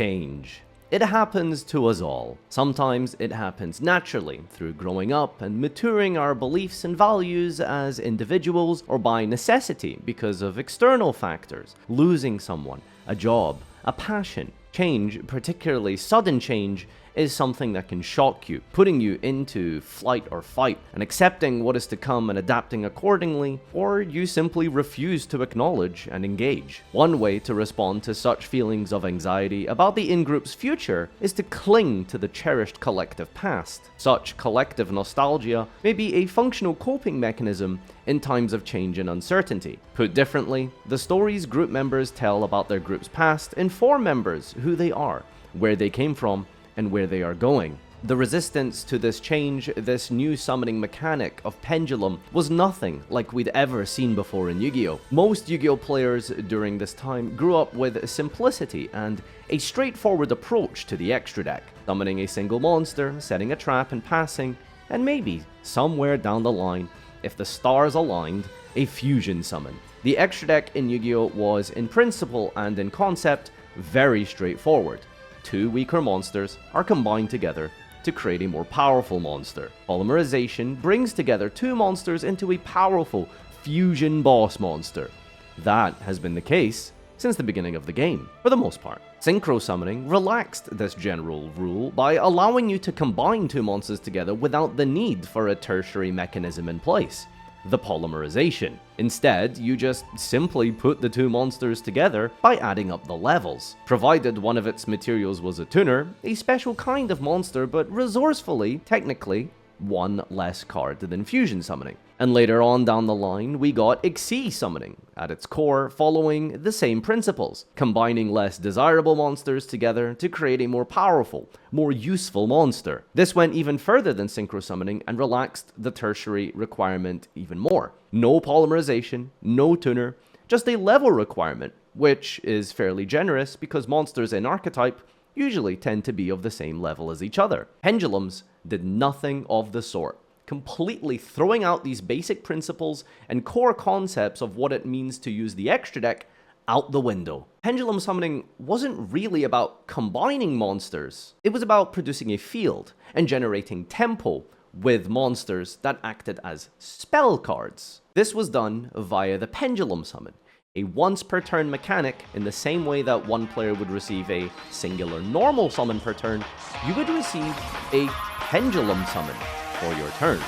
Change. It happens to us all. Sometimes it happens naturally, through growing up and maturing our beliefs and values as individuals, or by necessity because of external factors, losing someone, a job, a passion. Change, particularly sudden change, is something that can shock you, putting you into flight or fight, and accepting what is to come and adapting accordingly, or you simply refuse to acknowledge and engage. One way to respond to such feelings of anxiety about the in-group's future is to cling to the cherished collective past. Such collective nostalgia may be a functional coping mechanism in times of change and uncertainty. Put differently, the stories group members tell about their group's past inform members who they are, where they came from, and where they are going. The resistance to this change, this new summoning mechanic of Pendulum, was nothing like we'd ever seen before in Yu-Gi-Oh! Most Yu-Gi-Oh! Players during this time grew up with simplicity and a straightforward approach to the extra deck, summoning a single monster, setting a trap and passing, and maybe, somewhere down the line, if the stars aligned, a fusion summon. The extra deck in Yu-Gi-Oh! Was, in principle and in concept, very straightforward. Two weaker monsters are combined together to create a more powerful monster. Polymerization brings together two monsters into a powerful fusion boss monster. That has been the case since the beginning of the game, for the most part. Synchro summoning relaxed this general rule by allowing you to combine two monsters together without the need for a tertiary mechanism in place, the polymerization. Instead, you just simply put the two monsters together by adding up the levels. Provided one of its materials was a tuner, a special kind of monster, but resourcefully, technically, one less card than fusion summoning. And later on down the line, we got Xyz summoning, at its core following the same principles, combining less desirable monsters together to create a more powerful, more useful monster. This went even further than synchro summoning and relaxed the tertiary requirement even more. No polymerization, no tuner, just a level requirement, which is fairly generous because monsters in archetype usually tend to be of the same level as each other. Pendulums did nothing of the sort, completely throwing out these basic principles and core concepts of what it means to use the extra deck out the window. Pendulum summoning wasn't really about combining monsters, it was about producing a field and generating tempo with monsters that acted as spell cards. This was done via the Pendulum summon, a once per turn mechanic. In the same way that one player would receive a singular normal summon per turn, you would receive a Pendulum summon for your turn.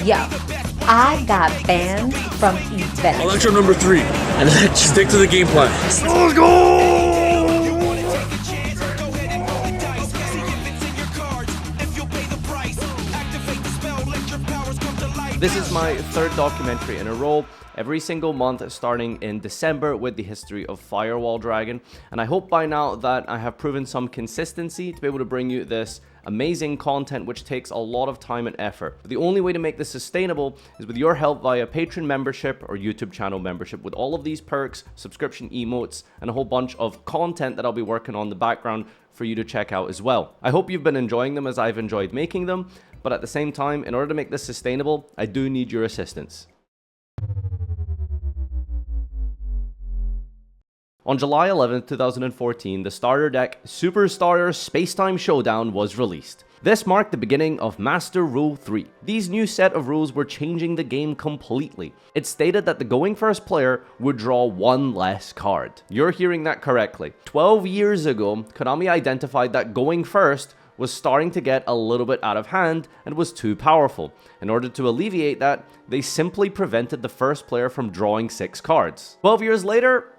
Yo, I got banned from events. Electro number 3, and then stick to the game plan. Let's go! This is my third documentary in a row, every single month starting in December with the history of Firewall Dragon, and I hope by now that I have proven some consistency to be able to bring you this amazing content which takes a lot of time and effort. But the only way to make this sustainable is with your help via Patreon membership or YouTube channel membership, with all of these perks, subscription emotes, and a whole bunch of content that I'll be working on in the background for you to check out as well. I hope you've been enjoying them as I've enjoyed making them, but at the same time, in order to make this sustainable, I do need your assistance. On July 11, 2014, the starter deck Super Starter Spacetime Showdown was released. This marked the beginning of Master Rule 3. These new set of rules were changing the game completely. It stated that the going first player would draw one less card. You're hearing that correctly. 12 years ago, Konami identified that going first was starting to get a little bit out of hand and was too powerful. In order to alleviate that, they simply prevented the first player from drawing 6 cards. 12 years later,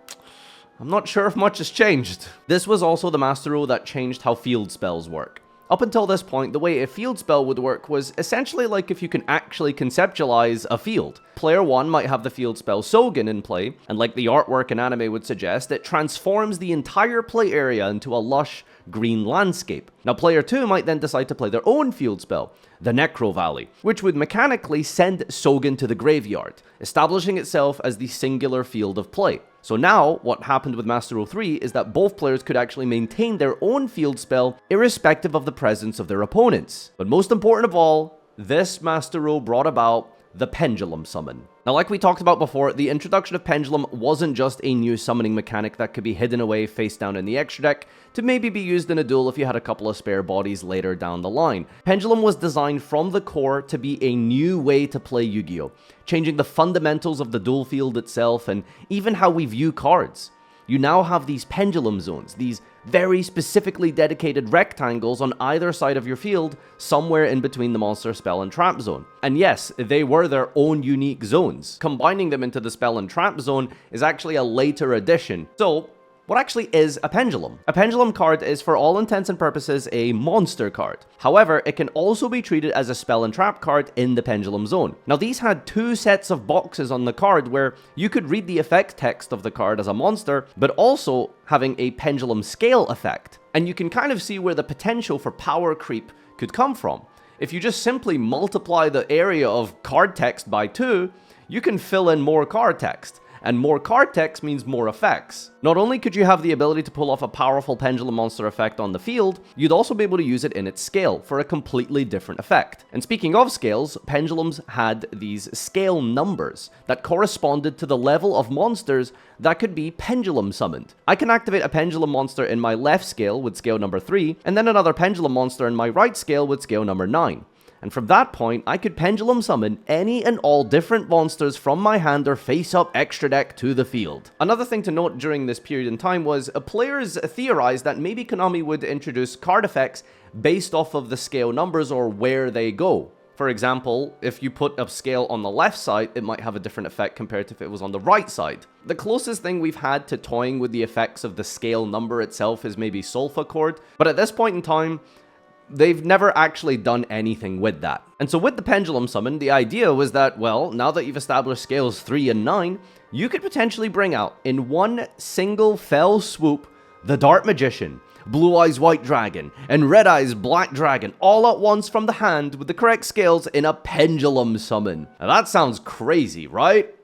I'm not sure if much has changed. This was also the master rule that changed how field spells work. Up until this point, the way a field spell would work was essentially like if you can actually conceptualize a field. Player 1 might have the field spell Sogen in play, and like the artwork and anime would suggest, it transforms the entire play area into a lush green landscape. Now player 2 might then decide to play their own field spell, the Necro Valley, which would mechanically send Sogen to the graveyard, establishing itself as the singular field of play. So now, what happened with Master Rule 3 is that both players could actually maintain their own field spell irrespective of the presence of their opponents. But most important of all, this Master Rule brought about the Pendulum Summon. Now, like we talked about before, the introduction of Pendulum wasn't just a new summoning mechanic that could be hidden away face down in the extra deck to maybe be used in a duel if you had a couple of spare bodies later down the line. Pendulum was designed from the core to be a new way to play Yu-Gi-Oh!, changing the fundamentals of the duel field itself and even how we view cards. You now have these pendulum zones, these very specifically dedicated rectangles on either side of your field, somewhere in between the monster, spell, and trap zone. And yes, they were their own unique zones. Combining them into the spell and trap zone is actually a later addition. So, what actually is a pendulum? A pendulum card is, for all intents and purposes, a monster card. However, it can also be treated as a spell and trap card in the pendulum zone. Now, these had two sets of boxes on the card where you could read the effect text of the card as a monster, but also having a pendulum scale effect. And you can kind of see where the potential for power creep could come from. If you just simply multiply the area of card text by 2, you can fill in more card text. And more card text means more effects. Not only could you have the ability to pull off a powerful pendulum monster effect on the field, you'd also be able to use it in its scale for a completely different effect. And speaking of scales, pendulums had these scale numbers that corresponded to the level of monsters that could be pendulum summoned. I can activate a pendulum monster in my left scale with scale number 3, and then another pendulum monster in my right scale with scale number 9. And from that point, I could pendulum summon any and all different monsters from my hand or face-up extra deck to the field. Another thing to note during this period in time was players theorized that maybe Konami would introduce card effects based off of the scale numbers or where they go. For example, if you put a scale on the left side, it might have a different effect compared to if it was on the right side. The closest thing we've had to toying with the effects of the scale number itself is maybe Solfa Chord, but at this point in time, they've never actually done anything with that. And so with the Pendulum Summon, the idea was that, well, now that you've established scales 3 and 9, you could potentially bring out, in one single fell swoop, the Dark Magician, Blue Eyes White Dragon, and Red Eyes Black Dragon, all at once from the hand with the correct scales in a Pendulum Summon. Now that sounds crazy, right?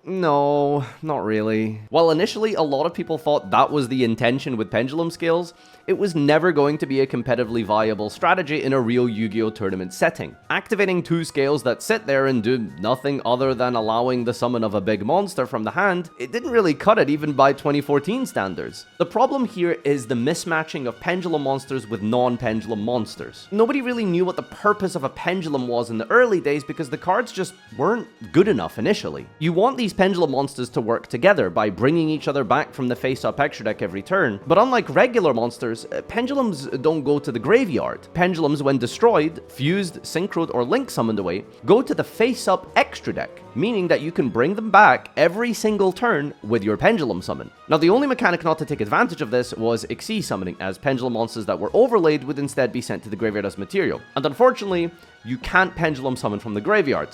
No, not really. While initially a lot of people thought that was the intention with pendulum scales, it was never going to be a competitively viable strategy in a real Yu-Gi-Oh! Tournament setting. Activating 2 scales that sit there and do nothing other than allowing the summon of a big monster from the hand, it didn't really cut it even by 2014 standards. The problem here is the mismatching of pendulum monsters with non-pendulum monsters. Nobody really knew what the purpose of a pendulum was in the early days because the cards just weren't good enough initially. You want these pendulum monsters to work together by bringing each other back from the face-up extra deck every turn, but unlike regular monsters, pendulums don't go to the graveyard. Pendulums, when destroyed, fused, synchroed, or link summoned away, go to the face-up extra deck, meaning that you can bring them back every single turn with your pendulum summon. Now, the only mechanic not to take advantage of this was Xyz summoning, as pendulum monsters that were overlaid would instead be sent to the graveyard as material. And unfortunately, you can't pendulum summon from the graveyard.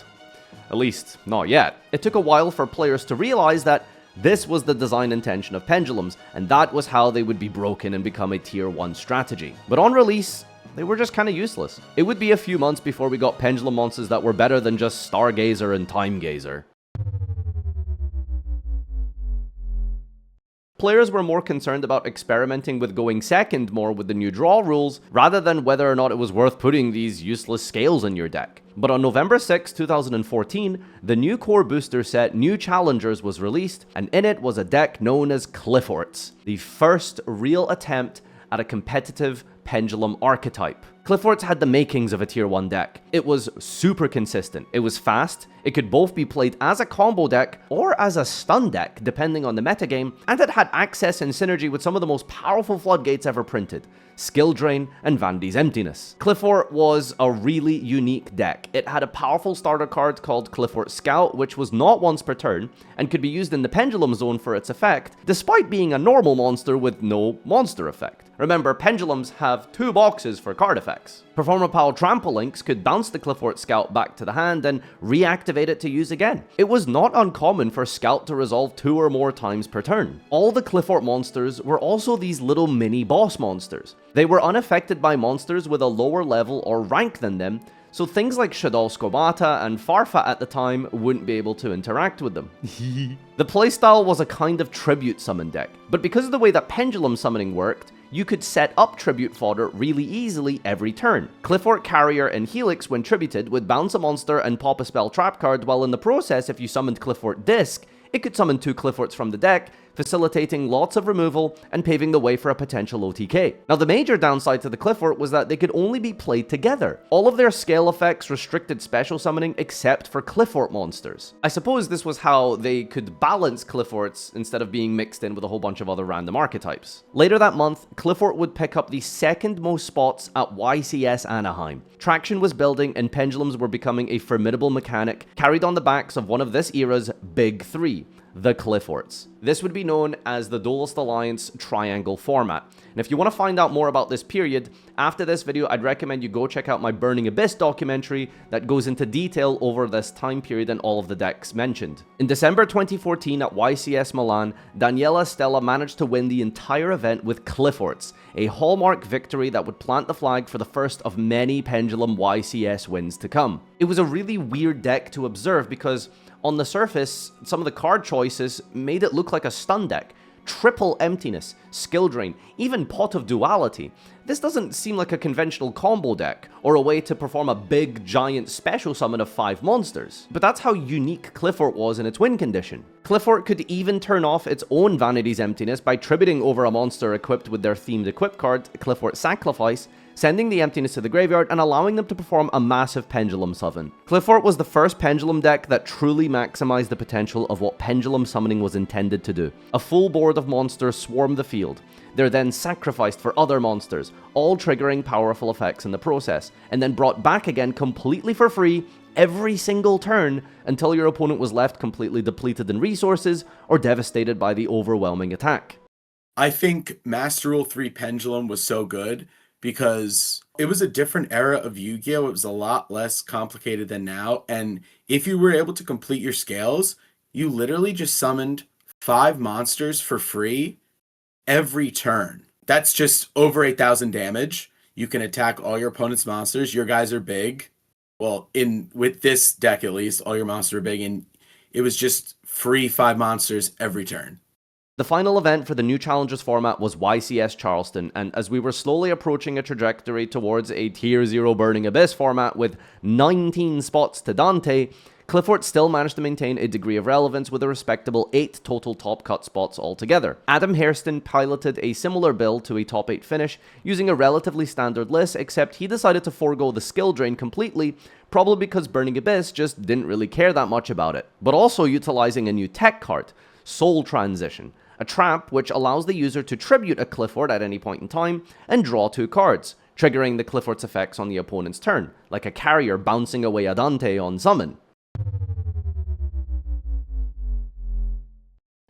At least, not yet. It took a while for players to realize that this was the design intention of pendulums, and that was how they would be broken and become a tier 1 strategy. But on release, they were just kind of useless. It would be a few months before we got pendulum monsters that were better than just Stargazer and Time Gazer. Players were more concerned about experimenting with going second more with the new draw rules, rather than whether or not it was worth putting these useless scales in your deck. But on November 6, 2014, the new core booster set New Challengers was released, and in it was a deck known as Clifforts, the first real attempt at a competitive pendulum archetype. Clifforts had the makings of a tier 1 deck. It was super consistent, it was fast, it could both be played as a combo deck or as a stun deck depending on the metagame, and it had access and synergy with some of the most powerful floodgates ever printed, Skill Drain and Vandy's Emptiness. Cliffort was a really unique deck. It had a powerful starter card called Cliffort Scout, which was not once per turn, and could be used in the Pendulum Zone for its effect, despite being a normal monster with no monster effect. Remember, pendulums have 2 boxes for card effects. Performapal Trampolinks could bounce the Cliffort Scout back to the hand and reactivate it to use again. It was not uncommon for Scout to resolve 2 or more times per turn. All the Cliffort monsters were also these little mini boss monsters. They were unaffected by monsters with a lower level or rank than them, so things like Shadow Scobata and Farfa at the time wouldn't be able to interact with them. The playstyle was a kind of tribute summon deck, but because of the way that pendulum summoning worked, you could set up tribute fodder really easily every turn. Cliffort, Carrier, and Helix, when tributed, would bounce a monster and pop a spell trap card, while in the process, if you summoned Cliffort Disc, it could summon 2 Clifforts from the deck, facilitating lots of removal and paving the way for a potential OTK. Now, the major downside to the Cliffort was that they could only be played together. All of their scale effects restricted special summoning except for Cliffort monsters. I suppose this was how they could balance Clifforts instead of being mixed in with a whole bunch of other random archetypes. Later that month, Cliffort would pick up the second most spots at YCS Anaheim. Traction was building and pendulums were becoming a formidable mechanic, carried on the backs of one of this era's big 3. The Clifforts. This would be known as the Duelist Alliance Triangle format. And if you want to find out more about this period, after this video, I'd recommend you go check out my Burning Abyss documentary that goes into detail over this time period and all of the decks mentioned. In December 2014 at YCS Milan, Daniela Stella managed to win the entire event with Clifforts, a hallmark victory that would plant the flag for the first of many Pendulum YCS wins to come. It was a really weird deck to observe because on the surface, some of the card choices made it look like a stun deck. Triple Emptiness, Skill Drain, even Pot of Duality. This doesn't seem like a conventional combo deck, or a way to perform a big, giant special summon of 5 monsters. But that's how unique Cliffort was in its win condition. Cliffort could even turn off its own Vanity's Emptiness by tributing over a monster equipped with their themed equip card, Cliffort Sacrifice, sending the emptiness to the graveyard and allowing them to perform a massive Pendulum summon. Cliffort was the first Pendulum deck that truly maximized the potential of what Pendulum summoning was intended to do. A full board of monsters swarm the field. They're then sacrificed for other monsters, all triggering powerful effects in the process, and then brought back again completely for free every single turn until your opponent was left completely depleted in resources or devastated by the overwhelming attack. I think Master Rule 3 Pendulum was so good because it was a different era of Yu-Gi-Oh! It was a lot less complicated than now, and if you were able to complete your scales, you literally just summoned 5 monsters for free every turn. That's just over 8,000 damage. You can attack all your opponent's monsters. Your guys are big. Well, with this deck at least, all your monsters are big, and it was just free 5 monsters every turn. The final event for the new Challengers format was YCS Charleston, and as we were slowly approaching a trajectory towards a Tier 0 Burning Abyss format with 19 spots to Dante, Cliffort still managed to maintain a degree of relevance with a respectable 8 total top cut spots altogether. Adam Hairston piloted a similar build to a top 8 finish, using a relatively standard list, except he decided to forego the skill drain completely, probably because Burning Abyss just didn't really care that much about it, but also utilizing a new tech card, Soul Transition, a trap which allows the user to tribute a Cliffort at any point in time and draw 2 cards, triggering the Cliffort's effects on the opponent's turn, like a carrier bouncing away a Dante on summon.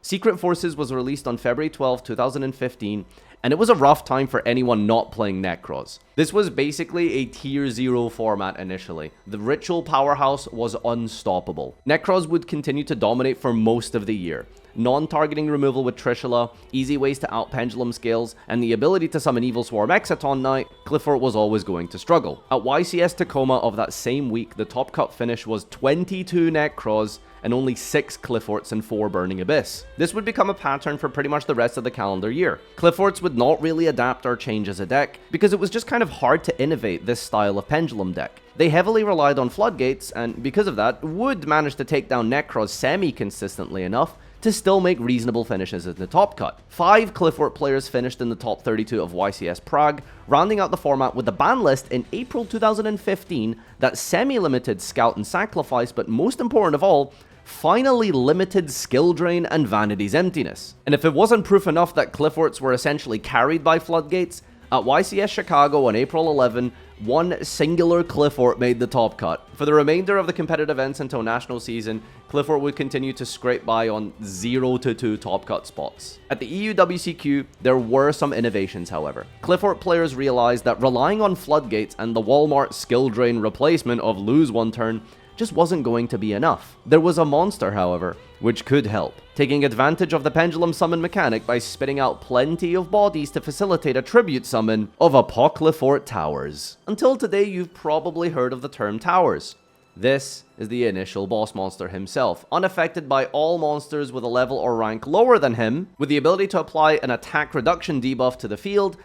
Secret Forces was released on February 12, 2015, and it was a rough time for anyone not playing Nekroz. This was basically a Tier 0 format initially. The ritual powerhouse was unstoppable. Nekroz would continue to dominate for most of the year. Non-targeting removal with Trishula, easy ways to out-pendulum scales, and the ability to summon Evil Swarm Exciton Knight, Cliffort was always going to struggle. At YCS Tacoma of that same week, the top cut finish was 22 Nekroz, and only 6 Clifforts and 4 Burning Abyss. This would become a pattern for pretty much the rest of the calendar year. Clifforts would not really adapt or change as a deck, because it was just kind of hard to innovate this style of Pendulum deck. They heavily relied on Floodgates, and because of that, would manage to take down Nekroz semi-consistently enough to still make reasonable finishes in the top cut. 5 Cliffort players finished in the top 32 of YCS Prague, rounding out the format with the ban list in April 2015 that semi-limited Scout and Sacrifice, but most important of all, finally limited Skill Drain and Vanity's Emptiness. And if it wasn't proof enough that Clifforts were essentially carried by Floodgates, at YCS Chicago on April 11, one singular Cliffort made the top cut. For the remainder of the competitive events until national season, Cliffort would continue to scrape by on 0 to 2 top cut spots. At the EU WCQ, there were some innovations, however. Cliffort players realized that relying on Floodgates and the Walmart Skill Drain replacement of lose 1 turn just wasn't going to be enough. There was a monster, however, which could help, taking advantage of the Pendulum summon mechanic by spitting out plenty of bodies to facilitate a tribute summon of Apocryphort Towers. Until today, you've probably heard of the term Towers. This is the initial boss monster himself, unaffected by all monsters with a level or rank lower than him, with the ability to apply an attack reduction debuff to the field,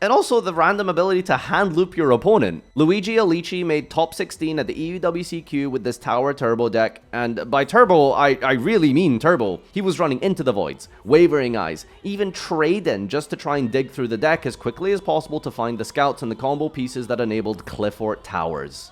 And also the random ability to hand loop your opponent. Luigi Alici made top 16 at the EUWCQ with this Tower Turbo deck, and by turbo, I really mean turbo. He was running into the voids, wavering eyes, even trading just to try and dig through the deck as quickly as possible to find the scouts and the combo pieces that enabled Cliffort Towers.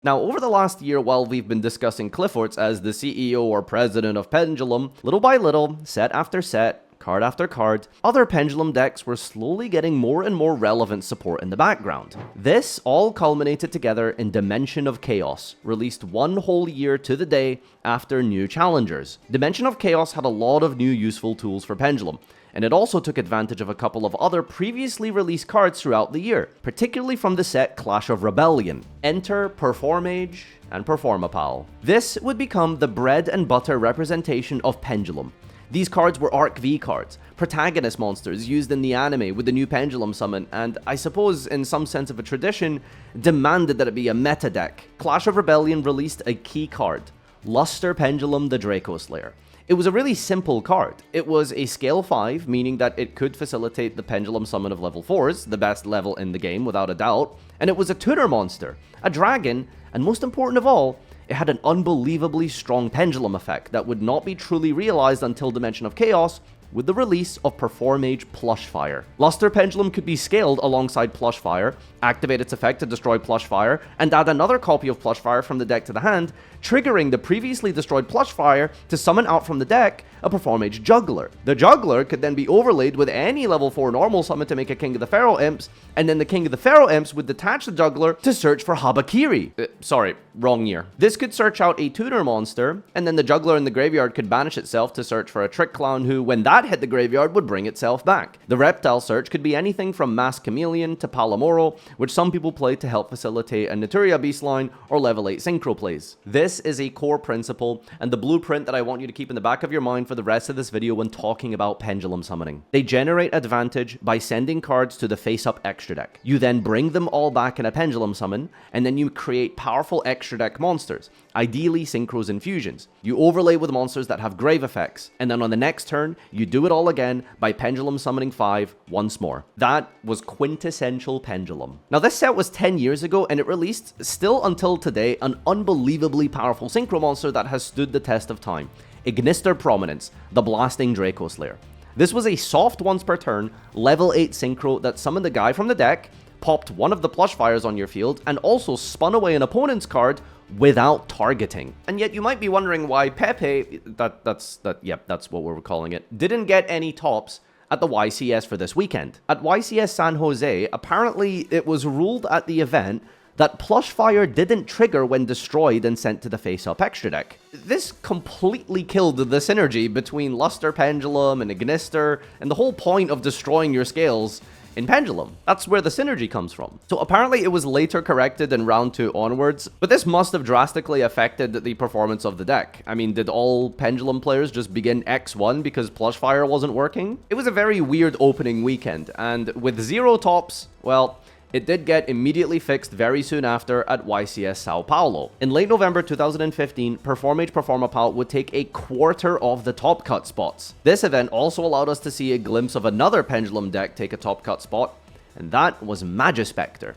Now, over the last year, while we've been discussing Clifforts as the CEO or president of Pendulum, little by little, set after set, card after card, other Pendulum decks were slowly getting more and more relevant support in the background. This all culminated together in Dimension of Chaos, released one whole year to the day after new challengers. Dimension of Chaos had a lot of new useful tools for Pendulum, and it also took advantage of a couple of other previously released cards throughout the year, particularly from the set Clash of Rebellion. Enter Performage and Performapal. This would become the bread and butter representation of Pendulum. These cards were Arc V cards, protagonist monsters used in the anime with the new Pendulum summon, and I suppose in some sense of a tradition, demanded that it be a meta deck. Clash of Rebellion released a key card, Luster Pendulum the Draco Slayer. It was a really simple card. It was a scale 5, meaning that it could facilitate the Pendulum summon of level 4s, the best level in the game without a doubt, and it was a tutor monster, a dragon, and most important of all, it had an unbelievably strong pendulum effect that would not be truly realized until Dimension of Chaos, with the release of Performage Plushfire. Luster Pendulum could be scaled alongside Plushfire, activate its effect to destroy Plushfire, and add another copy of Plushfire from the deck to the hand, triggering the previously destroyed Plushfire to summon out from the deck a Performage Juggler. The Juggler could then be overlaid with any level 4 normal summon to make a King of the Pharaoh Imps, and then the King of the Pharaoh Imps would detach the Juggler to search for Habakiri. Sorry, wrong year. This could search out a tutor monster, and then the Juggler in the graveyard could banish itself to search for a Trick Clown who, when that hit the graveyard, would bring itself back. The Reptile search could be anything from Masked Chameleon to Palomoro, which some people play to help facilitate a Naturia Beastline or level 8 synchro plays. This is a core principle and the blueprint that I want you to keep in the back of your mind for the rest of this video when talking about Pendulum summoning. They generate advantage by sending cards to the face-up extra deck. You then bring them all back in a Pendulum summon, and then you create powerful extra deck monsters, ideally synchros and fusions. You overlay with monsters that have grave effects, and then on the next turn, you do it all again by Pendulum summoning 5 once more. That was quintessential Pendulum. Now this set was 10 years ago, and it released, still until today, an unbelievably powerful synchro monster that has stood the test of time. Ignister Prominence, the Blasting Draco Slayer. This was a soft once per turn, level 8 synchro that summoned the guy from the deck, popped one of the Plushfires on your field, and also spun away an opponent's card without targeting. And yet you might be wondering why Pepe, that's what we're calling it, didn't get any tops at the YCS for this weekend. At YCS San Jose, apparently it was ruled at the event that Plushfire didn't trigger when destroyed and sent to the face-up extra deck. This completely killed the synergy between Luster Pendulum and Ignister, and the whole point of destroying your scales in Pendulum. That's where the synergy comes from. So apparently it was later corrected in round 2 onwards, but this must have drastically affected the performance of the deck. I mean, did all Pendulum players just begin X1 because Plushfire wasn't working? It was a very weird opening weekend, and with 0 tops, well, it did get immediately fixed very soon after at YCS Sao Paulo. In late November 2015, Performage Performapal would take a quarter of the top cut spots. This event also allowed us to see a glimpse of another Pendulum deck take a top cut spot, and that was Magispector.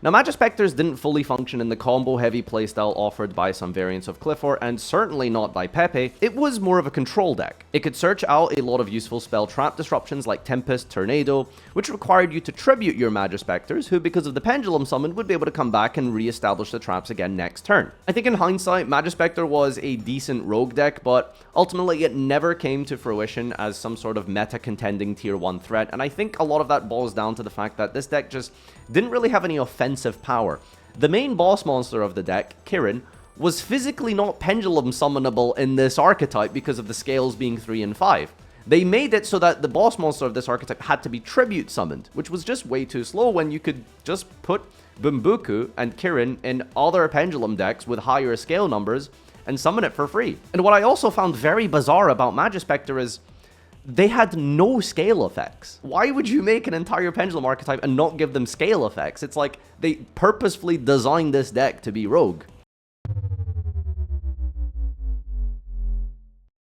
Now, Magispectors didn't fully function in the combo-heavy playstyle offered by some variants of Cliffort, and certainly not by Pepe. It was more of a control deck. It could search out a lot of useful spell trap disruptions like Tempest, Tornado, which required you to tribute your Magispectors, who, because of the Pendulum summon, would be able to come back and re-establish the traps again next turn. I think in hindsight, Magispector was a decent rogue deck, but ultimately it never came to fruition as some sort of meta-contending tier 1 threat, and I think a lot of that boils down to the fact that this deck just didn't really have any offensive power. The main boss monster of the deck, Kirin, was physically not Pendulum summonable in this archetype because of the scales being 3 and 5. They made it so that the boss monster of this archetype had to be tribute summoned, which was just way too slow when you could just put Bumbuku and Kirin in other Pendulum decks with higher scale numbers and summon it for free. And what I also found very bizarre about Magispector is they had no scale effects. Why would you make an entire Pendulum archetype and not give them scale effects? It's like they purposefully designed this deck to be rogue.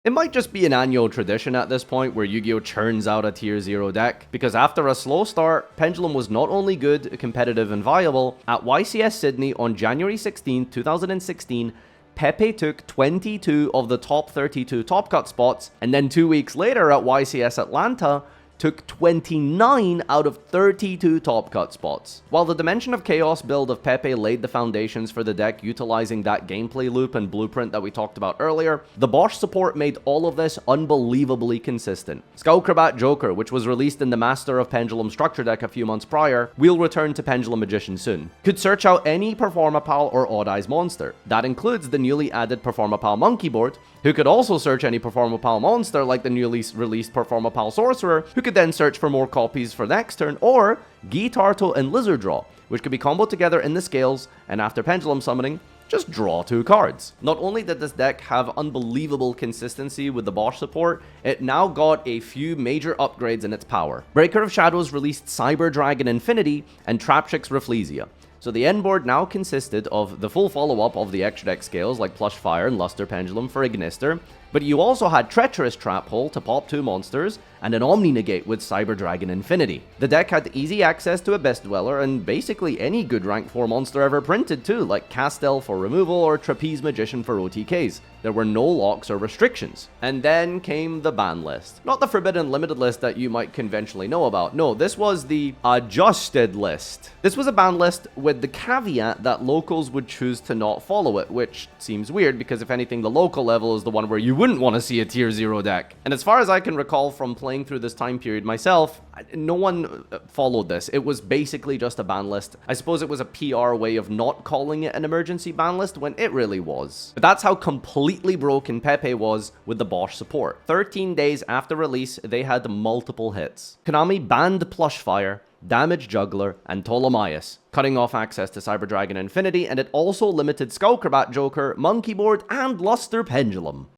It might just be an annual tradition at this point where Yu-Gi-Oh churns out a tier 0 deck, because after a slow start, Pendulum was not only good, competitive, and viable. At YCS Sydney on January 16, 2016, Pepe took 22 of the top 32 top cut spots, and then 2 weeks later at YCS Atlanta, took 29 out of 32 top cut spots. While the Dimension of Chaos build of Pepe laid the foundations for the deck utilizing that gameplay loop and blueprint that we talked about earlier, the Bosch support made all of this unbelievably consistent. Skullcrabat Joker, which was released in the Master of Pendulum structure deck a few months prior, will return to Pendulum Magician soon. Could search out any Performapal or Odd Eyes monster. That includes the newly added Performapal Monkey board, who could also search any Performapal monster like the newly released Performapal Sorcerer, who could then search for more copies for next turn, or Gitarto and Lizard Draw, which could be comboed together in the scales, and after Pendulum summoning, just draw 2 cards. Not only did this deck have unbelievable consistency with the Bosch support, it now got a few major upgrades in its power. Breaker of Shadows released Cyber Dragon Infinity and Traptrix Rafflesia. So the end board now consisted of the full follow-up of the extra deck scales like Plush Fire and Luster Pendulum for Ignister, but you also had Treacherous Trap Hole to pop 2 monsters, and an Omni Negate with Cyber Dragon Infinity. The deck had easy access to Abyss Dweller and basically any good rank 4 monster ever printed too, like Castel for removal or Trapeze Magician for OTKs. There were no locks or restrictions. And then came the ban list. Not the Forbidden Limited list that you might conventionally know about. No, this was the adjusted list. This was a ban list with the caveat that locals would choose to not follow it, which seems weird because if anything, the local level is the one where you wouldn't want to see a tier 0 deck. And as far as I can recall from playing through this time period myself, no one followed this. It was basically just a ban list. I suppose it was a PR way of not calling it an emergency ban list when it really was. But that's how completely broken Pepe was with the Bosch support. 13 days after release, they had multiple hits. Konami banned Plush Fire, Damage Juggler, and Ptolemaeus, cutting off access to Cyber Dragon Infinity, and it also limited Skullcrabat Joker, Monkey Board, and Luster Pendulum.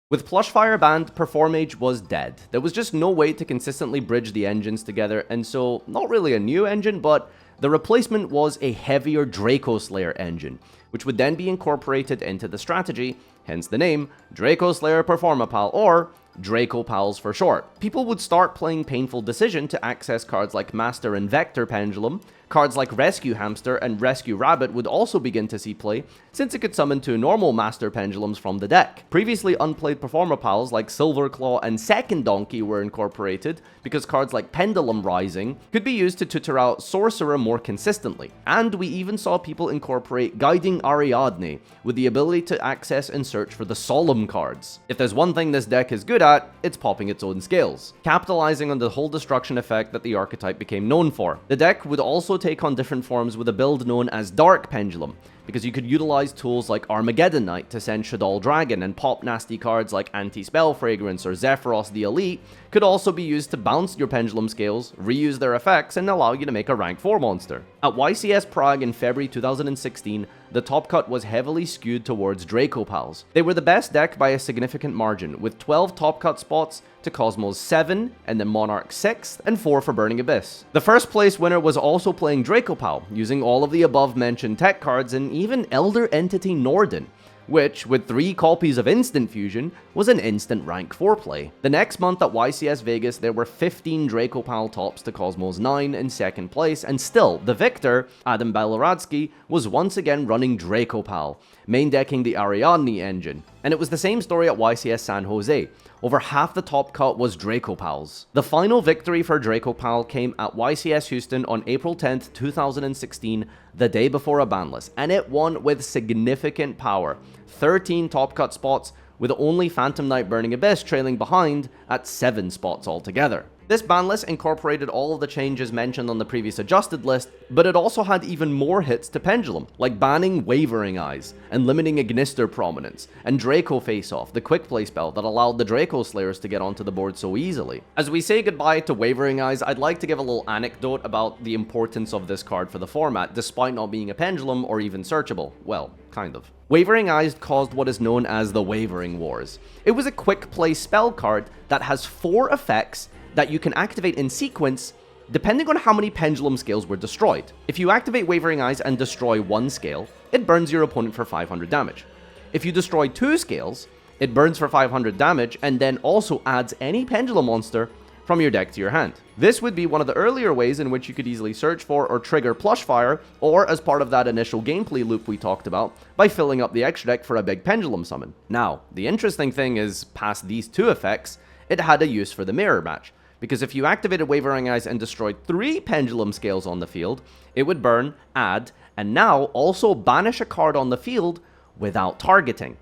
With Plushfire banned, Performage was dead. There was just no way to consistently bridge the engines together, and so, not really a new engine, but the replacement was a heavier Draco Slayer engine, which would then be incorporated into the strategy, hence the name, Draco Slayer Performapal, or Dracopals for short. People would start playing Painful Decision to access cards like Master and Vector Pendulum. Cards like Rescue Hamster and Rescue Rabbit would also begin to see play, since it could summon 2 normal Master Pendulums from the deck. Previously unplayed Performapals like Silver Claw and Second Donkey were incorporated, because cards like Pendulum Rising could be used to tutor out Sorcerer more consistently. And we even saw people incorporate Guiding Ariadne, with the ability to access and search for the Solemn cards. If there's one thing this deck is good at, it's popping its own scales, capitalizing on the whole destruction effect that the archetype became known for. The deck would also take on different forms with a build known as Dark Pendulum, because you could utilize tools like Armageddon Knight to send Shaddoll Dragon, and pop nasty cards like Anti-Spell Fragrance or Zephyros the Elite could also be used to bounce your Pendulum scales, reuse their effects, and allow you to make a rank 4 monster. At YCS Prague in February 2016, the top cut was heavily skewed towards Dracopals. They were the best deck by a significant margin, with 12 top cut spots to Cosmos 7, and then Monarch 6th, and 4 for Burning Abyss. The first place winner was also playing Dracopal, using all of the above mentioned tech cards and even Elder Entity Norden, which, with 3 copies of Instant Fusion, was an instant rank 4 play. The next month at YCS Vegas, there were 15 Dracopal tops to Cosmos 9 in second place, and still, the victor, Adam Belaradsky, was once again running Dracopal, main decking the Ariadne engine. And it was the same story at YCS San Jose. Over half the top cut was Dracopals. The final victory for Dracopal came at YCS Houston on April 10th, 2016, the day before a ban list, and it won with significant power. 13 top cut spots, with only Phantom Knight Burning Abyss trailing behind at 7 spots altogether. This ban list incorporated all of the changes mentioned on the previous adjusted list, but it also had even more hits to Pendulum, like banning Wavering Eyes, and limiting Ignister prominence, and Draco Face-Off, the quick play spell that allowed the Draco Slayers to get onto the board so easily. As we say goodbye to Wavering Eyes, I'd like to give a little anecdote about the importance of this card for the format, despite not being a Pendulum or even searchable. Well, kind of. Wavering Eyes caused what is known as the Wavering Wars. It was a quick play spell card that has 4 effects that you can activate in sequence depending on how many Pendulum scales were destroyed. If you activate Wavering Eyes and destroy 1 scale, it burns your opponent for 500 damage. If you destroy 2 scales, it burns for 500 damage and then also adds any Pendulum monster from your deck to your hand. This would be one of the earlier ways in which you could easily search for or trigger Plush Fire, or as part of that initial gameplay loop we talked about, by filling up the extra deck for a big Pendulum summon. Now, the interesting thing is, past these 2 effects, it had a use for the mirror match, because if you activated Wavering Eyes and destroyed 3 Pendulum scales on the field, it would burn, add, and now also banish a card on the field without targeting.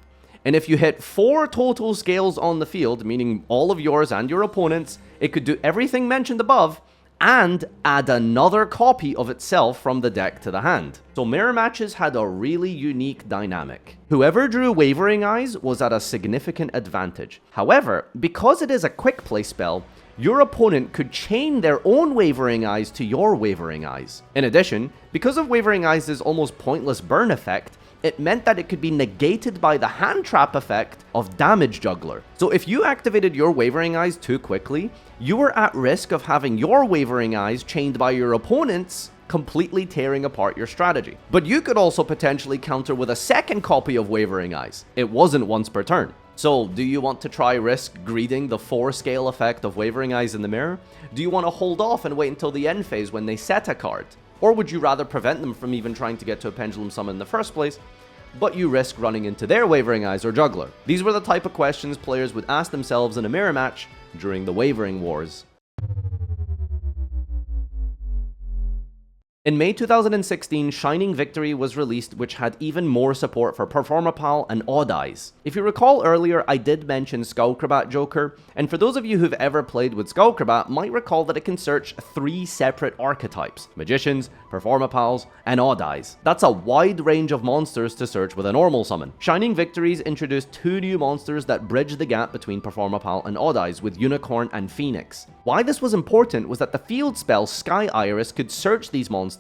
And if you hit 4 total scales on the field, meaning all of yours and your opponent's, it could do everything mentioned above and add another copy of itself from the deck to the hand. So mirror matches had a really unique dynamic. Whoever drew Wavering Eyes was at a significant advantage. However, because it is a quick play spell, your opponent could chain their own Wavering Eyes to your Wavering Eyes. In addition, because of Wavering Eyes' almost pointless burn effect, it meant that it could be negated by the hand trap effect of Damage Juggler. So if you activated your Wavering Eyes too quickly, you were at risk of having your Wavering Eyes chained by your opponent's, completely tearing apart your strategy. But you could also potentially counter with a second copy of Wavering Eyes. It wasn't once per turn. So, do you want to try risk greeting the 4-scale effect of Wavering Eyes in the mirror? Do you want to hold off and wait until the end phase when they set a card? Or would you rather prevent them from even trying to get to a Pendulum summon in the first place, but you risk running into their Wavering Eyes or Juggler? These were the type of questions players would ask themselves in a mirror match during the Wavering Wars. In May 2016, Shining Victory was released, which had even more support for Performapal and Odd Eyes. If you recall earlier, I did mention Skullcrabat Joker, and for those of you who've ever played with Skullcrabat might recall that it can search 3 separate archetypes: Magicians, Performapals, and Odd Eyes. That's a wide range of monsters to search with a normal summon. Shining Victories introduced 2 new monsters that bridge the gap between Performapal and Odd Eyes with Unicorn and Phoenix. Why this was important was that the field spell Sky Iris could search these monsters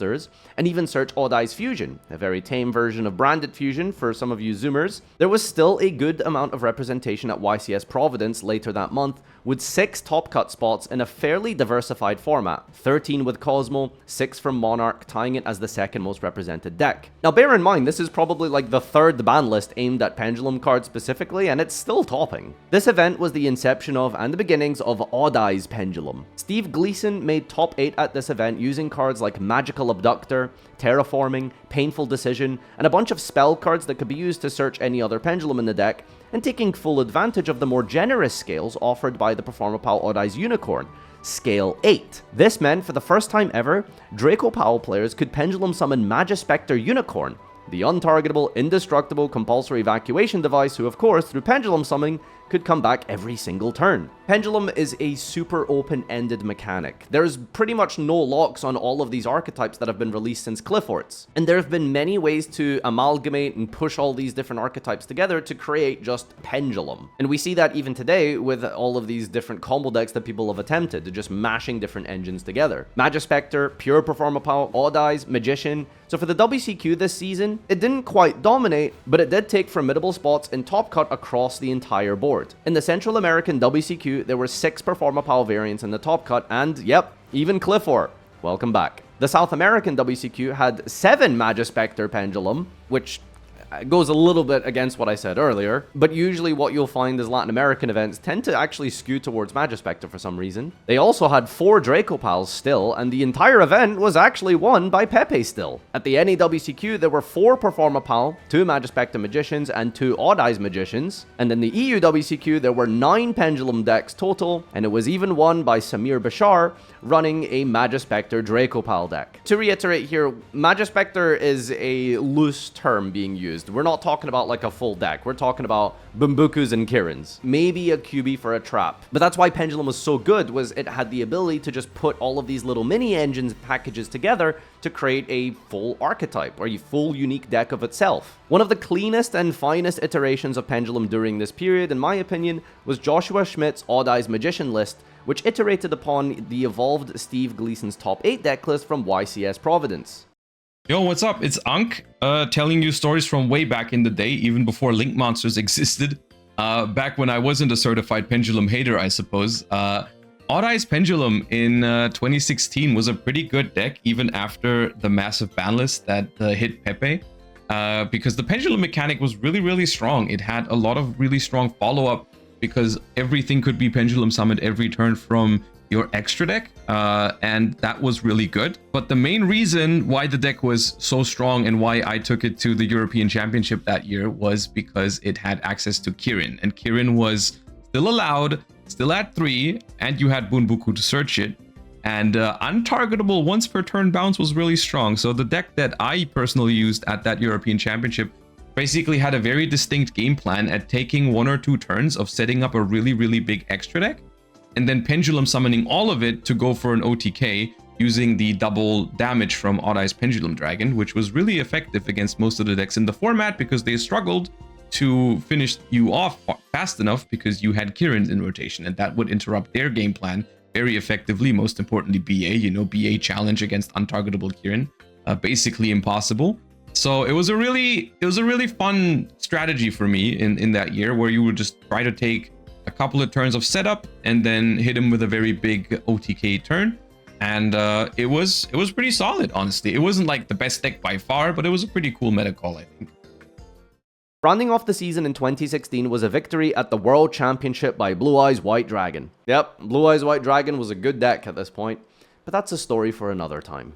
and even search Odd Eyes Fusion, a very tame version of Branded Fusion for some of you Zoomers. There was still a good amount of representation at YCS Providence later that month, with 6 top cut spots in a fairly diversified format, 13 with Cosmo, 6 from Monarch, tying it as the second most represented deck. Now bear in mind, this is probably like the 3rd ban list aimed at Pendulum cards specifically, and it's still topping. This event was the inception of and the beginnings of Odd Eyes Pendulum. Steve Gleason made top 8 at this event using cards like Magical Abductor, Terraforming, Painful Decision, and a bunch of spell cards that could be used to search any other Pendulum in the deck, and taking full advantage of the more generous scales offered by the Performapal Odd Eyes Unicorn, Scale 8. This meant, for the first time ever, Dracopal players could Pendulum summon Magispector Unicorn, the untargetable, indestructible, compulsory evacuation device who, of course, through Pendulum summoning, could come back every single turn. Pendulum is a super open-ended mechanic. There's pretty much no locks on all of these archetypes that have been released since Clifford's. And there have been many ways to amalgamate and push all these different archetypes together to create just Pendulum. And we see that even today with all of these different combo decks that people have attempted, to just mashing different engines together. Magispector, Pure Performapal, Odd Eyes, Magician. So for the WCQ this season, it didn't quite dominate, but it did take formidable spots in top cut across the entire board. In the Central American WCQ, there were 6 Performapal variants in the top cut, and yep, even Clifford. Welcome back. The South American WCQ had 7 Magispector Pendulum, which goes a little bit against what I said earlier, but usually what you'll find is Latin American events tend to actually skew towards Magispector for some reason. They also had 4 Dracopals still, and the entire event was actually won by Pepe still. At the NEWCQ, there were 4 Performapal, 2 Magispector Magicians, and 2 Odd Eyes Magicians, and in the EU WCQ, there were 9 Pendulum decks total, and it was even won by Samir Bashar, running a Magispector Dracopal deck. To reiterate here, Magispector is a loose term being used. We're not talking about like a full deck. We're talking about Bumbukus and Kirins. Maybe a QB for a trap. But that's why Pendulum was so good, was it had the ability to just put all of these little mini engines packages together to create a full archetype, or a full unique deck of itself. One of the cleanest and finest iterations of Pendulum during this period, in my opinion, was Joshua Schmidt's Odd Eyes Magician list, which iterated upon the evolved Steve Gleason's top 8 deck list from YCS Providence. Yo, what's up? It's Unk, telling you stories from way back in the day, even before Link Monsters existed. Back when I wasn't a certified Pendulum hater, I suppose. Odd Eyes Pendulum in 2016 was a pretty good deck, even after the massive ban list that hit Pepe. because the Pendulum mechanic was really, really strong. It had a lot of really strong follow-up because everything could be Pendulum summoned every turn from your extra deck, and that was really good. But the main reason why the deck was so strong and why I took it to the European Championship that year was because it had access to Kirin, and Kirin was still allowed, still at 3, and you had Bunbuku to search it. And untargetable once per turn bounce was really strong. So the deck that I personally used at that European Championship basically had a very distinct game plan at taking 1 or 2 turns of setting up a really, really big extra deck, and then Pendulum summoning all of it to go for an OTK using the double damage from Odd Eye's Pendulum Dragon, which was really effective against most of the decks in the format because they struggled to finish you off fast enough because you had Kirin in rotation, and that would interrupt their game plan very effectively. Most importantly, BA, BA challenge against untargetable Kirin, basically impossible. So it was a really fun strategy for me in that year, where you would just try to take a couple of turns of setup and then hit him with a very big OTK turn, and it was pretty solid, honestly. It wasn't like the best deck by far, but it was a pretty cool meta call, I think. Rounding off the season in 2016 was a victory at the World Championship by Blue Eyes White Dragon. Yep, Blue Eyes White Dragon was a good deck at this point, but that's a story for another time.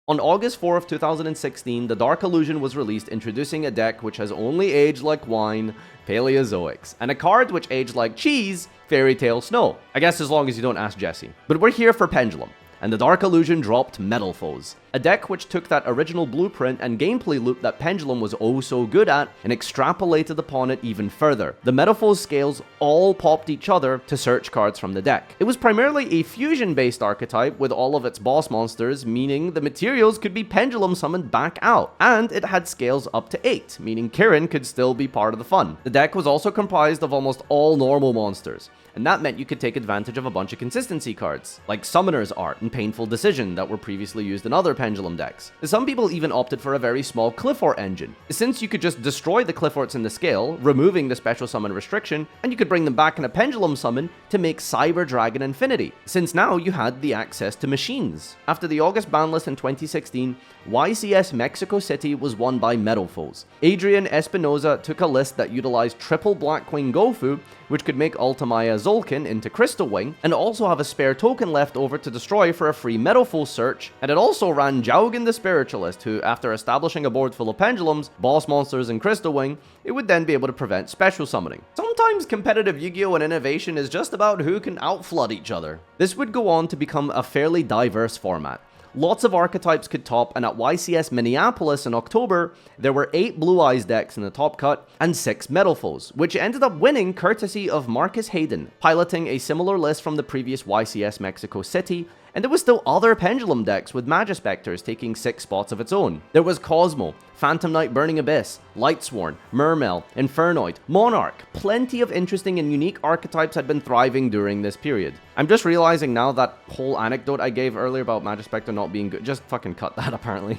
On August 4 of 2016, the Dark Illusion was released, introducing a deck which has only aged like wine, Paleozoics, and a card which aged like cheese, Fairy Tale Snow. I guess as long as you don't ask Jesse. But we're here for Pendulum, and the Dark Illusion dropped Metal Foes, a deck which took that original blueprint and gameplay loop that Pendulum was oh so good at and extrapolated upon it even further. The Metal Foes scales all popped each other to search cards from the deck. It was primarily a fusion-based archetype with all of its boss monsters, meaning the materials could be Pendulum summoned back out, and it had scales up to 8, meaning Kirin could still be part of the fun. The deck was also comprised of almost all normal monsters, and that meant you could take advantage of a bunch of consistency cards, like Summoner's Art and Painful Decision that were previously used in other Pendulum decks. Some people even opted for a very small Cliffort engine, since you could just destroy the Clifforts in the scale, removing the special summon restriction, and you could bring them back in a Pendulum summon to make Cyber Dragon Infinity, since now you had the access to machines. After the August ban list in 2016, YCS Mexico City was won by Metal Foes. Adrian Espinoza took a list that utilized triple Black Queen Gofu, which could make Ultimaya Zolkin into Crystal Wing, and also have a spare token left over to destroy for a free Metal Foes search, and it also ran Jaugen the Spiritualist, who, after establishing a board full of pendulums, boss monsters, and Crystal Wing, it would then be able to prevent special summoning. Sometimes competitive Yu-Gi-Oh! And innovation is just about who can outflood each other. This would go on to become a fairly diverse format. Lots of archetypes could top, and at YCS Minneapolis in October, there were 8 Blue Eyes decks in the top cut and 6 Metal Foes, which ended up winning courtesy of Marcus Hayden, piloting a similar list from the previous YCS Mexico City, and there was still other Pendulum decks with Magispectors taking 6 spots of its own. There was Cosmo, Phantom Knight Burning Abyss, Lightsworn, Mermel, Infernoid, Monarch. Plenty of interesting and unique archetypes had been thriving during this period. I'm just realizing now that whole anecdote I gave earlier about Magispector not being good, just fucking cut that apparently.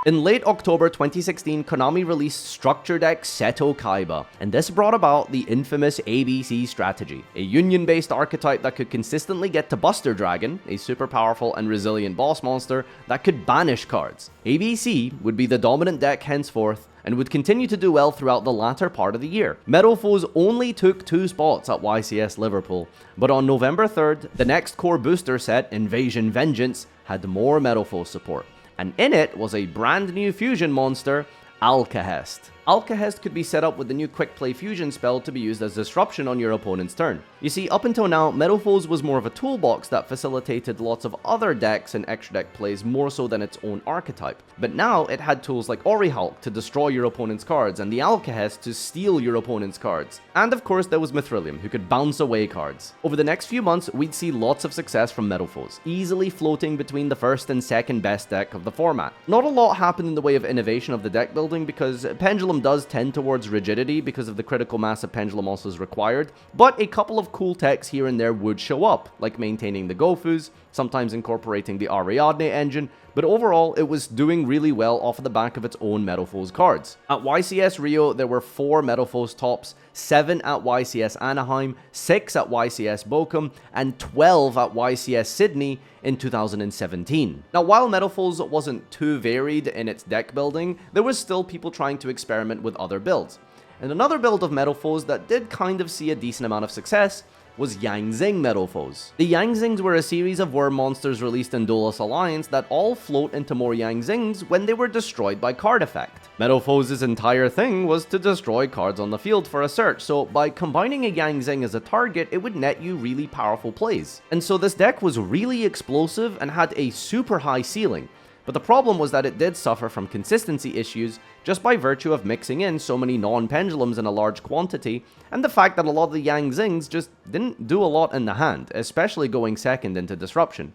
In late October 2016, Konami released Structure Deck Seto Kaiba, and this brought about the infamous ABC strategy, a union-based archetype that could consistently get to Buster Dragon, a super powerful and resilient boss monster that could banish cards. ABC would be the dominant deck henceforth, and would continue to do well throughout the latter part of the year. Metal Foes only took 2 spots at YCS Liverpool, but on November 3rd, the next core booster set, Invasion Vengeance, had more Metal Foes support, and in it was a brand new fusion monster, Alcahest. Alcahest could be set up with the new Quick Play Fusion spell to be used as disruption on your opponent's turn. You see, up until now, Metal Foes was more of a toolbox that facilitated lots of other decks and extra deck plays more so than its own archetype. But now it had tools like Orihulk to destroy your opponent's cards and the Alcahest to steal your opponent's cards. And of course there was Mithrilium, who could bounce away cards. Over the next few months, we'd see lots of success from Metal Foes, easily floating between the first and second best deck of the format. Not a lot happened in the way of innovation of the deck building because Pendulum does tend towards rigidity because of the critical mass of Pendulum monsters required, but a couple of cool techs here and there would show up, like maintaining the Gofus, sometimes incorporating the Ariadne engine, but overall it was doing really well off of the back of its own Metalfoes cards. At YCS Rio, there were 4 Metalfoes tops, 7 at YCS Anaheim, 6 at YCS Bochum, and 12 at YCS Sydney in 2017. Now, while Metalfoes wasn't too varied in its deck building, there was still people trying to experiment with other builds. And another build of Metalfoes that did kind of see a decent amount of success was Yang Zing Metalfoes. The Yang Zings were a series of worm monsters released in Duelist Alliance that all float into more Yang Zings when they were destroyed by card effect. Metalfoes' entire thing was to destroy cards on the field for a search, so by combining a Yang Zing as a target, it would net you really powerful plays. And so this deck was really explosive and had a super high ceiling. But the problem was that it did suffer from consistency issues just by virtue of mixing in so many non-pendulums in a large quantity, and the fact that a lot of the Yang Zings just didn't do a lot in the hand, especially going second into Disruption.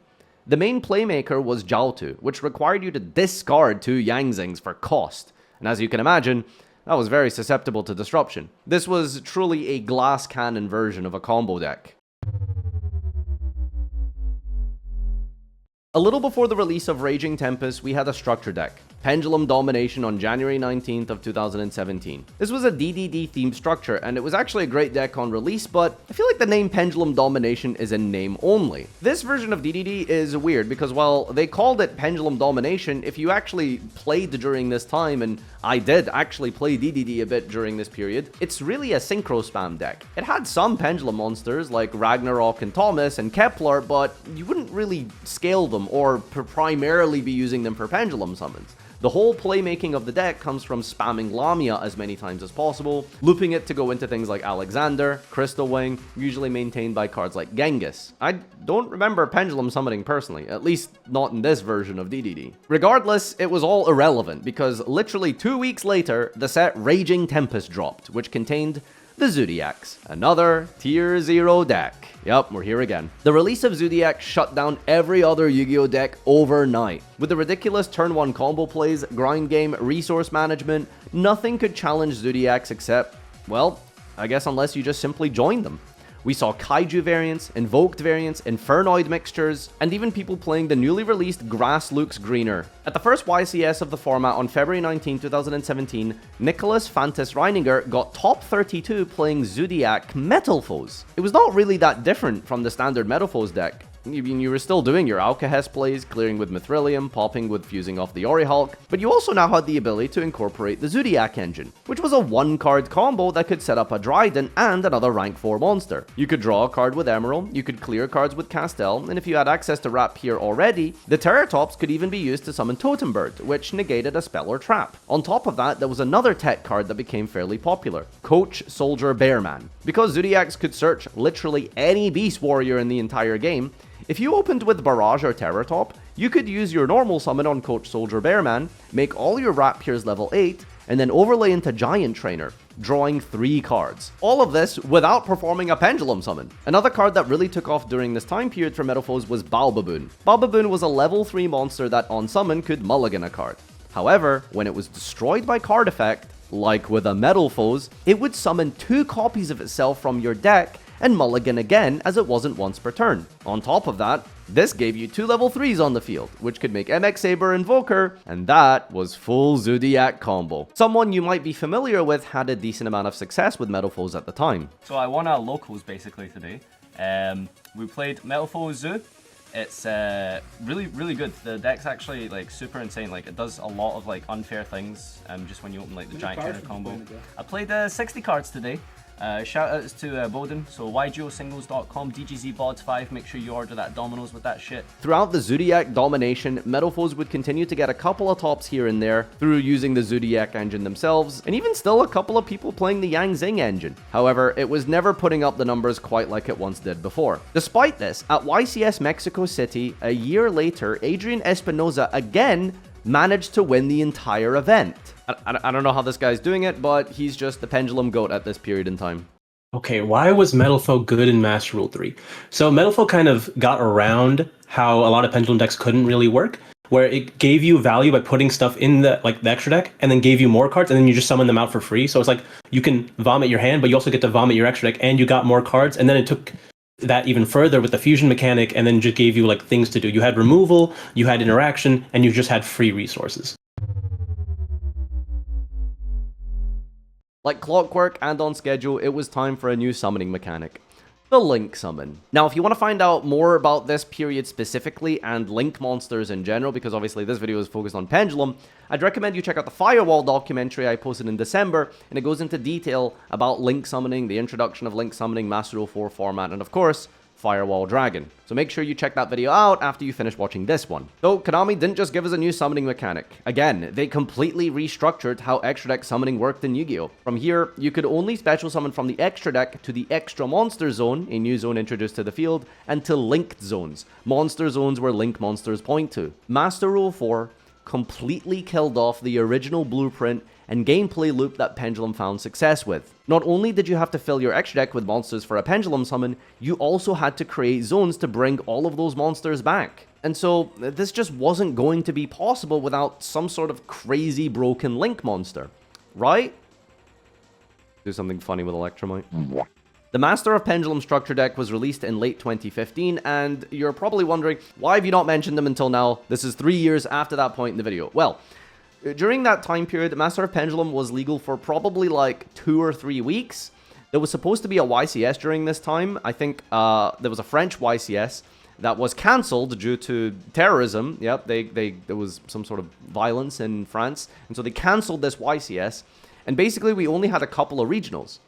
The main playmaker was Jiaotu, which required you to discard 2 Yang Zings for cost, and as you can imagine, that was very susceptible to Disruption. This was truly a glass cannon version of a combo deck. A little before the release of Raging Tempest, we had a structure deck, Pendulum Domination, on January 19th of 2017. This was a DDD themed structure, and it was actually a great deck on release, but I feel like the name Pendulum Domination is in name only. This version of DDD is weird because while they called it Pendulum Domination, if you actually played during this time, and I did actually play DDD a bit during this period, it's really a synchro spam deck. It had some Pendulum monsters like Ragnarok and Thomas and Kepler, but you wouldn't really scale them or primarily be using them for Pendulum summons. The whole playmaking of the deck comes from spamming Lamia as many times as possible, looping it to go into things like Alexander, Crystal Wing, usually maintained by cards like Genghis. I don't remember Pendulum summoning personally, at least not in this version of DDD. Regardless, it was all irrelevant because literally 2 weeks later, the set Raging Tempest dropped, which contained the Zodiacs, another Tier 0 deck. Yep, we're here again. The release of Zodiac shut down every other Yu-Gi-Oh deck overnight. With the ridiculous turn 1 combo plays, grind game, resource management, nothing could challenge Zodiacs except, well, I guess unless you just simply joined them. We saw Kaiju variants, Invoked variants, Infernoid mixtures, and even people playing the newly released Grass Looks Greener. At the first YCS of the format on February 19, 2017, Nicholas Fantas Reininger got top 32 playing Zodiac Metalfoes. It was not really that different from the standard Metalfoes deck. You were still doing your Alcahest plays, clearing with Mithrilium, popping with fusing off the Orihulk, but you also now had the ability to incorporate the Zodiac engine, which was a 1-card combo that could set up a Dryden and another rank 4 monster. You could draw a card with Emerald, you could clear cards with Castel, and if you had access to Rapier already, the Terratops could even be used to summon Totem Bird, which negated a spell or trap. On top of that, there was another tech card that became fairly popular, Coach Soldier Bearman. Because Zodiacs could search literally any Beast Warrior in the entire game, if you opened with Barrage or Terratop, you could use your normal summon on Coach Soldier Bearman, make all your Rapiers level 8, and then overlay into Giant Trainer, drawing 3 cards. All of this without performing a Pendulum summon. Another card that really took off during this time period for Metalfoes was Balbaboon. Balbaboon was a level 3 monster that on summon could mulligan a card. However, when it was destroyed by card effect, like with a Metalfoes, it would summon 2 copies of itself from your deck and mulligan again as it wasn't once per turn. On top of that, this gave you 2 level 3s on the field, which could make MX Saber Invoker, and that was full Zodiac combo. Someone you might be familiar with had a decent amount of success with Metalfoes at the time. So I won a locals basically today. We played Metalfoes Zoo. It's really good. The deck's actually like super insane. Like it does a lot of like unfair things just when you open like the giant trainer combo. I played 60 cards today. Shout outs to Bowden, so YGOsingles.com, DGZBods5, make sure you order that Dominoes with that shit. Throughout the Zodiac domination, Metalfoes would continue to get a couple of tops here and there through using the Zodiac engine themselves, and even still a couple of people playing the Yang Zing engine. However, it was never putting up the numbers quite like it once did before. Despite this, at YCS Mexico City, a year later, Adrian Espinoza again managed to win the entire event. I don't know how this guy's doing it, but he's just the Pendulum GOAT at this period in time. Okay, why was Metalfoe good in Master Rule 3? So Metalfoe kind of got around how a lot of Pendulum decks couldn't really work, where it gave you value by putting stuff in the extra deck, and then gave you more cards, and then you just summon them out for free. So it's like you can vomit your hand, but you also get to vomit your extra deck, and you got more cards, and then it took that even further with the fusion mechanic, and then just gave you like things to do. You had removal, you had interaction, and you just had free resources. Like clockwork and on schedule, it was time for a new summoning mechanic. The Link Summon. Now, if you want to find out more about this period specifically and Link monsters in general, because obviously this video is focused on Pendulum, I'd recommend you check out the Firewall documentary I posted in December, and it goes into detail about Link Summoning, the introduction of Link Summoning, Master Rule 4 format, and of course, Firewall Dragon. So make sure you check that video out after you finish watching this one. Though Konami didn't just give us a new summoning mechanic. Again, they completely restructured how extra deck summoning worked in Yu-Gi-Oh! From here, you could only special summon from the extra deck to the extra monster zone, a new zone introduced to the field, and to linked zones, monster zones where link monsters point to. Master Rule 4 completely killed off the original blueprint and gameplay loop that Pendulum found success with. Not only did you have to fill your extra deck with monsters for a Pendulum summon, you also had to create zones to bring all of those monsters back. And so, this just wasn't going to be possible without some sort of crazy broken Link monster. Right? Do something funny with Electromite. The Master of Pendulum structure deck was released in late 2015, and you're probably wondering, why have you not mentioned them until now? This is 3 years after that point in the video. Well, during that time period, the Master of Pendulum was legal for probably like 2 or 3 weeks. There was supposed to be a YCS during this time. I think there was a French YCS that was cancelled due to terrorism. Yep, there was some sort of violence in France, and so they cancelled this YCS. And basically, we only had a couple of regionals.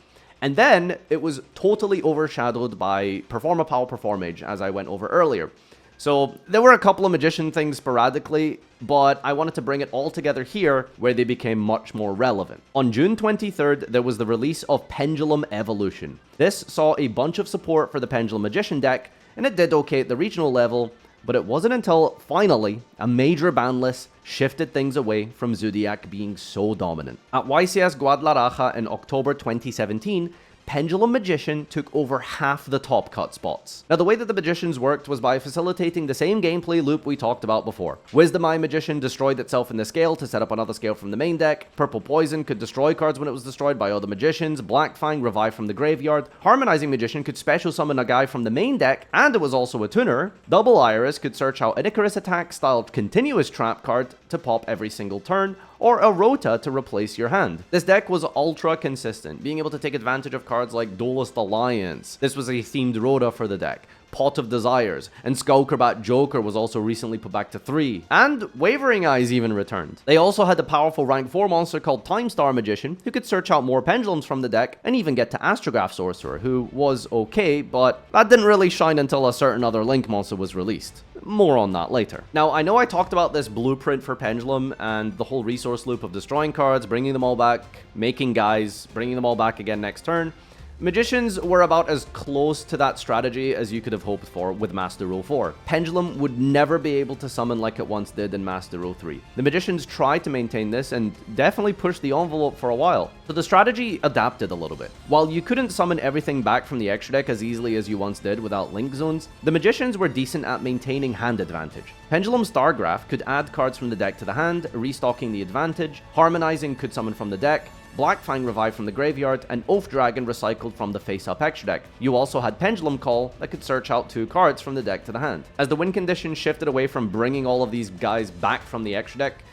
And then it was totally overshadowed by Performapal Performage, as I went over earlier. So there were a couple of magician things sporadically, but I wanted to bring it all together here where they became much more relevant. On June 23rd, there was the release of Pendulum Evolution. This saw a bunch of support for the Pendulum Magician deck, and it did okay at the regional level, but it wasn't until, finally, a major ban list shifted things away from Zodiac being so dominant. At YCS Guadalajara in October 2017, Pendulum Magician took over half the top cut spots. Now, the way that the Magicians worked was by facilitating the same gameplay loop we talked about before. Wisdom Eye Magician destroyed itself in the scale to set up another scale from the main deck. Purple Poison could destroy cards when it was destroyed by other Magicians. Black Fang revived from the graveyard. Harmonizing Magician could special summon a guy from the main deck, and it was also a tuner. Double Iris could search out an Icarus attack styled continuous trap card to pop every single turn, or a Rota to replace your hand. This deck was ultra consistent, being able to take advantage of cards like Duelist Alliance. This was a themed Rota for the deck. Pot of Desires, and Skullcrabat Joker was also recently put back to 3, and Wavering Eyes even returned. They also had the powerful rank 4 monster called Time Star Magician, who could search out more pendulums from the deck, and even get to Astrograph Sorcerer, who was okay, but that didn't really shine until a certain other Link monster was released. More on that later. Now, I know I talked about this blueprint for Pendulum, and the whole resource loop of destroying cards, bringing them all back, making guys, bringing them all back again next turn. Magicians were about as close to that strategy as you could have hoped for with Master Rule 4. Pendulum would never be able to summon like it once did in Master Rule 3. The Magicians tried to maintain this and definitely pushed the envelope for a while, so the strategy adapted a little bit. While you couldn't summon everything back from the extra deck as easily as you once did without link zones, the Magicians were decent at maintaining hand advantage. Pendulum Stargraph could add cards from the deck to the hand, restocking the advantage. Harmonizing could summon from the deck. Black Fang revived from the graveyard, and Oath Dragon recycled from the face-up extra deck. You also had Pendulum Call that could search out 2 cards from the deck to the hand. As the win condition shifted away from bringing all of these guys back from the extra deck,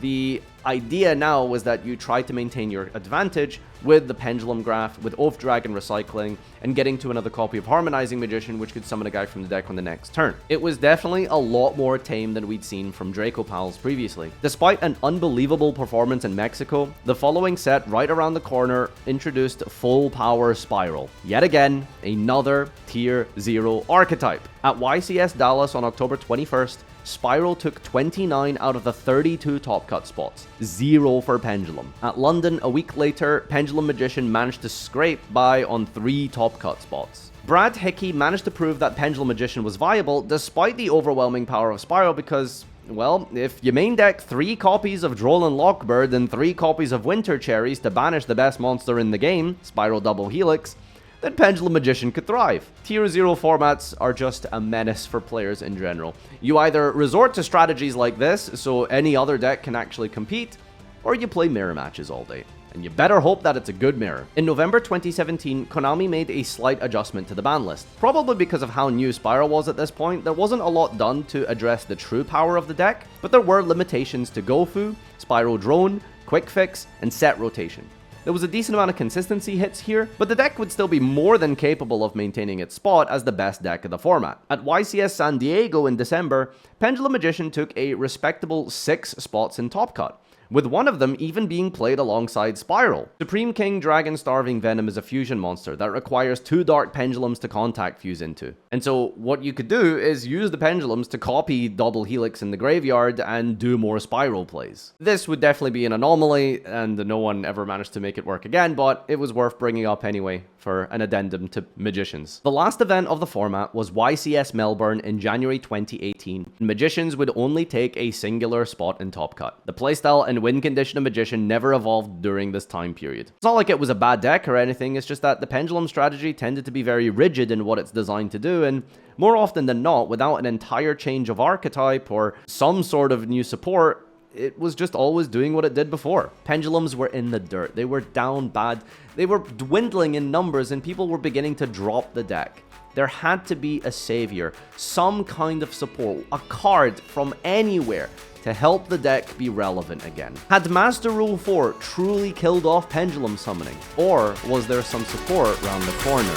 the idea now was that you try to maintain your advantage with the Pendulum Graph, with Oath Dragon recycling, and getting to another copy of Harmonizing Magician, which could summon a guy from the deck on the next turn. It was definitely a lot more tame than we'd seen from Dracopals previously. Despite an unbelievable performance in Mexico, the following set right around the corner introduced Full Power Spiral. Yet again, another Tier 0 archetype. At YCS Dallas on October 21st, Spiral took 29 out of the 32 top cut spots, 0 for Pendulum. At London, a week later, Pendulum Magician managed to scrape by on 3 top cut spots. Brad Hickey managed to prove that Pendulum Magician was viable despite the overwhelming power of Spiral because, well, if you main deck 3 copies of Droll Lockbird and 3 copies of Winter Cherries to banish the best monster in the game, Spiral Double Helix, then Pendulum Magician could thrive. Tier 0 formats are just a menace for players in general. You either resort to strategies like this, so any other deck can actually compete, or you play mirror matches all day. and you better hope that it's a good mirror. In November 2017, Konami made a slight adjustment to the ban list. Probably because of how new Spyro was at this point, there wasn't a lot done to address the true power of the deck, but there were limitations to Gofu, Spyro Drone, Quick Fix, and set rotation. There was a decent amount of consistency hits here, but the deck would still be more than capable of maintaining its spot as the best deck of the format. At YCS San Diego in December, Pendulum Magician took a respectable 6 spots in Top Cut, with one of them even being played alongside Spiral. Supreme King Dragon Starving Venom is a fusion monster that requires 2 Dark Pendulums to contact fuse into. And so what you could do is use the Pendulums to copy Double Helix in the graveyard and do more Spiral plays. This would definitely be an anomaly, and no one ever managed to make it work again, but it was worth bringing up anyway for an addendum to Magicians. The last event of the format was YCS Melbourne in January 2018. Magicians would only take a singular spot in Top Cut. The playstyle and win condition of Magician never evolved during this time period. It's not like it was a bad deck or anything, it's just that the Pendulum strategy tended to be very rigid in what it's designed to do, and more often than not, without an entire change of archetype or some sort of new support, it was just always doing what it did before. Pendulums were in the dirt, they were down bad, they were dwindling in numbers, and people were beginning to drop the deck. There had to be a savior, some kind of support, a card from anywhere to help the deck be relevant again. Had Master Rule 4 truly killed off Pendulum summoning, or was there some support around the corner?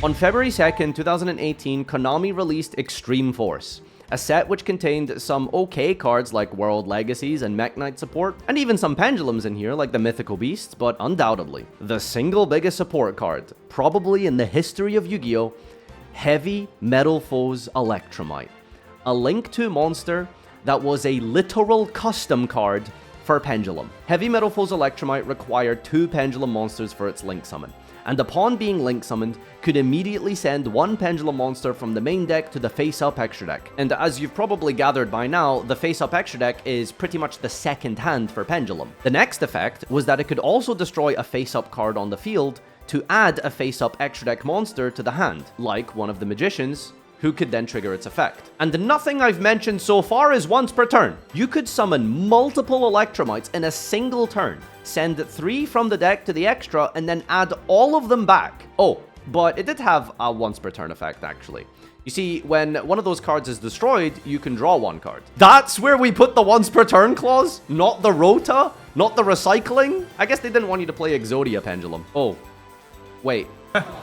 On February 2nd, 2018, Konami released Extreme Force, a set which contained some okay cards like World Legacies and Mech Knight support, and even some Pendulums in here like the Mythical Beasts, but undoubtedly, the single biggest support card, probably in the history of Yu-Gi-Oh!, Heavy Metal Foes Electromite. A Link 2 monster that was a literal custom card for Pendulum. Heavy Metal Foes Electromite required 2 Pendulum monsters for its Link summon, and upon being Link summoned, could immediately send 1 Pendulum monster from the main deck to the face-up extra deck. And as you've probably gathered by now, the face-up extra deck is pretty much the second hand for Pendulum. The next effect was that it could also destroy a face-up card on the field to add a face-up extra deck monster to the hand, like one of the Magicians, who could then trigger its effect. And nothing I've mentioned so far is once per turn. You could summon multiple Electromites in a single turn, send 3 from the deck to the extra, and then add all of them back. Oh, but it did have a once per turn effect, actually. You see, when one of those cards is destroyed, you can draw 1 card. That's where we put the once per turn clause? Not the Rota? Not the recycling? I guess they didn't want you to play Exodia Pendulum. Oh, wait.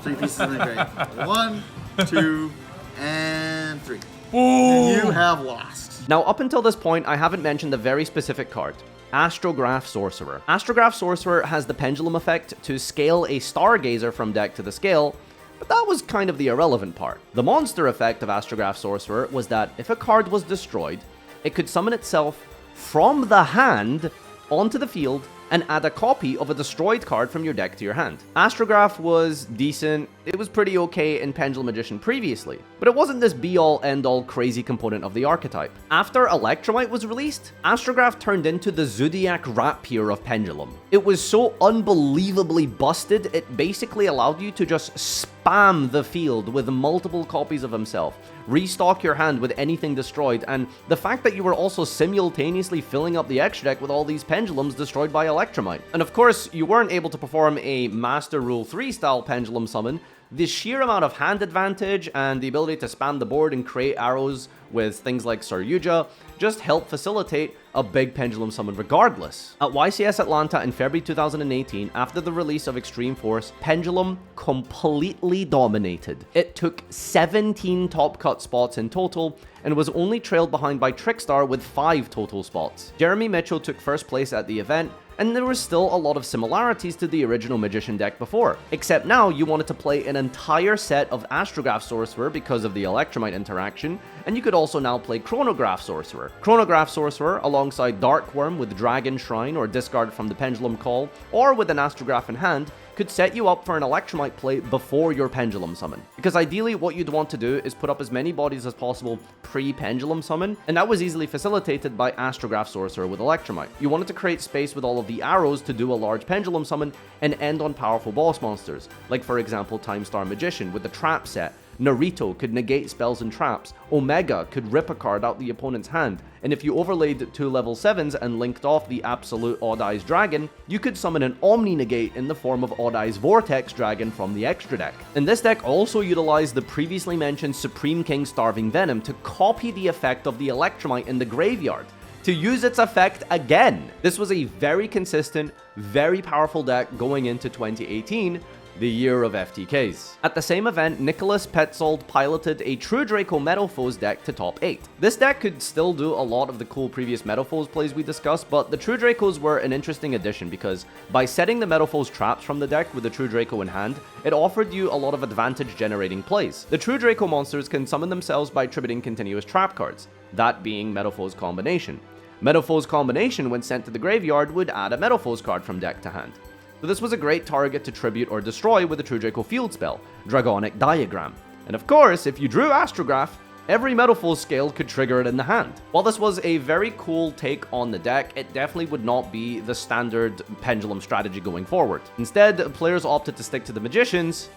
3 pieces in the grave. 1, 2, and 3. You have lost. Now, up until this point, I haven't mentioned a very specific card. Astrograph Sorcerer. Astrograph Sorcerer has the Pendulum effect to scale a Stargazer from deck to the scale, but that was kind of the irrelevant part. The monster effect of Astrograph Sorcerer was that if a card was destroyed, it could summon itself from the hand onto the field and add a copy of a destroyed card from your deck to your hand. Astrograph was decent, it was pretty okay in Pendulum Magician previously, but it wasn't this be-all, end-all crazy component of the archetype. After Electromite was released, Astrograph turned into the Zodiac Rapier of Pendulum. It was so unbelievably busted, it basically allowed you to just spam the field with multiple copies of himself, restock your hand with anything destroyed, and the fact that you were also simultaneously filling up the extra deck with all these Pendulums destroyed by Electromite. And of course, you weren't able to perform a Master Rule 3 style Pendulum summon. The sheer amount of hand advantage and the ability to spam the board and create arrows with things like Sir Yugioh just helped facilitate a big Pendulum summon regardless. At YCS Atlanta in February 2018, after the release of Extreme Force, Pendulum completely dominated. It took 17 top cut spots in total, and was only trailed behind by Trickstar with 5 total spots. Jeremy Mitchell took first place at the event, and there was still a lot of similarities to the original Magician deck before, except now you wanted to play an entire set of Astrograph Sorcerer because of the Electromite interaction, and you could also now play Chronograph Sorcerer. Chronograph Sorcerer alongside Dark Worm with Dragon Shrine or discard from the Pendulum Call, or with an Astrograph in hand, could set you up for an Electromite play before your Pendulum summon. Because ideally what you'd want to do is put up as many bodies as possible pre-Pendulum summon, and that was easily facilitated by Astrograph Sorcerer with Electromite. You wanted to create space with all of the arrows to do a large Pendulum summon and end on powerful boss monsters, like for example Time Star Magician with the trap set. Naruto could negate spells and traps, Omega could rip a card out the opponent's hand, and if you overlaid 2 level 7s and linked off the absolute Odd Eyes Dragon, you could summon an Omni Negate in the form of Odd Eyes Vortex Dragon from the extra deck. And this deck also utilized the previously mentioned Supreme King Starving Venom to copy the effect of the Electromite in the graveyard, to use its effect again. This was a very consistent, very powerful deck going into 2018, the year of FTKs. At the same event, Nicholas Petzold piloted a True Draco Metalfoes deck to top 8. This deck could still do a lot of the cool previous Metalfoes plays we discussed, but the True Dracos were an interesting addition because by setting the Metalfoes traps from the deck with the True Draco in hand, it offered you a lot of advantage generating plays. The True Draco monsters can summon themselves by tributing continuous trap cards, that being Metalfoes Combination. Metalfoes Combination, when sent to the graveyard, would add a Metalfoes card from deck to hand. So this was a great target to tribute or destroy with the True Draco field spell, Dragonic Diagram. And of course, if you drew Astrograph, every Metalfoes scale could trigger it in the hand. While this was a very cool take on the deck, it definitely would not be the standard Pendulum strategy going forward. Instead, players opted to stick to the Magicians,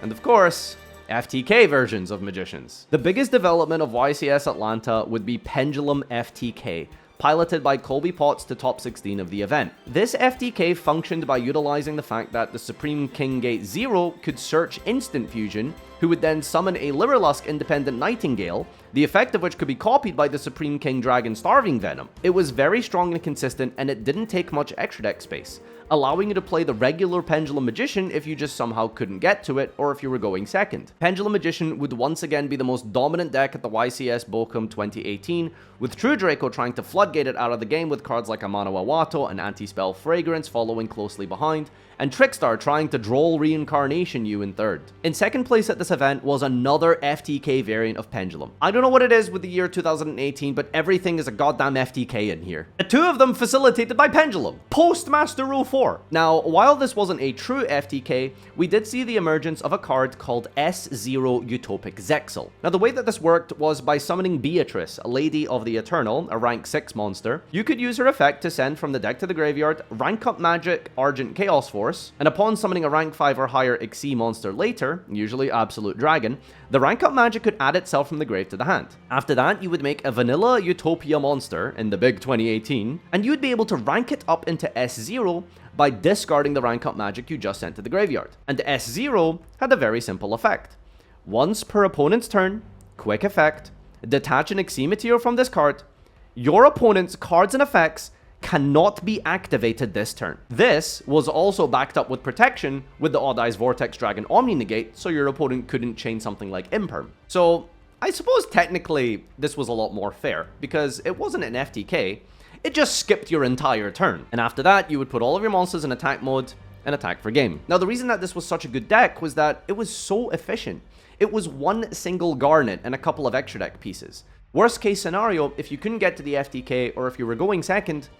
and of course, FTK versions of Magicians. The biggest development of YCS Atlanta would be Pendulum FTK, piloted by Colby Potts to top 16 of the event. This FTK functioned by utilizing the fact that the Supreme King Gate 0 could search Instant Fusion, who would then summon a Lyrilusk Independent Nightingale, the effect of which could be copied by the Supreme King Dragon Starving Venom. It was very strong and consistent, and it didn't take much extra deck space, allowing you to play the regular Pendulum Magician if you just somehow couldn't get to it, or if you were going second. Pendulum Magician would once again be the most dominant deck at the YCS Bochum 2018, with True Draco trying to floodgate it out of the game with cards like Amano Awato and Anti-Spell Fragrance following closely behind, and Trickstar trying to Droll Reincarnation you in third. In second place at this event was another FTK variant of Pendulum. I don't know what it is with the year 2018, but everything is a goddamn FTK in here. The two of them facilitated by Pendulum, Postmaster Rule 4. Now, while this wasn't a true FTK, we did see the emergence of a card called S0 Utopic Zexal. Now, the way that this worked was by summoning Beatrice, a Lady of the Eternal, a rank 6 monster. You could use her effect to send from the deck to the graveyard, rank up Magic Argent Chaos Force, and upon summoning a rank 5 or higher Xyz monster later, usually Absolute Dragon, the rank up magic could add itself from the grave to the hand. After that, you would make a vanilla Utopia monster in the big 2018, and you would be able to rank it up into S0 by discarding the rank up magic you just sent to the graveyard. And S0 had a very simple effect. Once per opponent's turn, quick effect, detach an Xyz material from this card, your opponent's cards and effects cannot be activated this turn. This was also backed up with protection with the Odd Eyes Vortex Dragon Omni Negate, so your opponent couldn't chain something like Imperm. So I suppose technically this was a lot more fair, because it wasn't an FTK, it just skipped your entire turn. And after that, you would put all of your monsters in attack mode and attack for game. Now, the reason that this was such a good deck was that it was so efficient. It was one single Garnet and a couple of extra deck pieces. Worst case scenario, if you couldn't get to the FTK or if you were going second,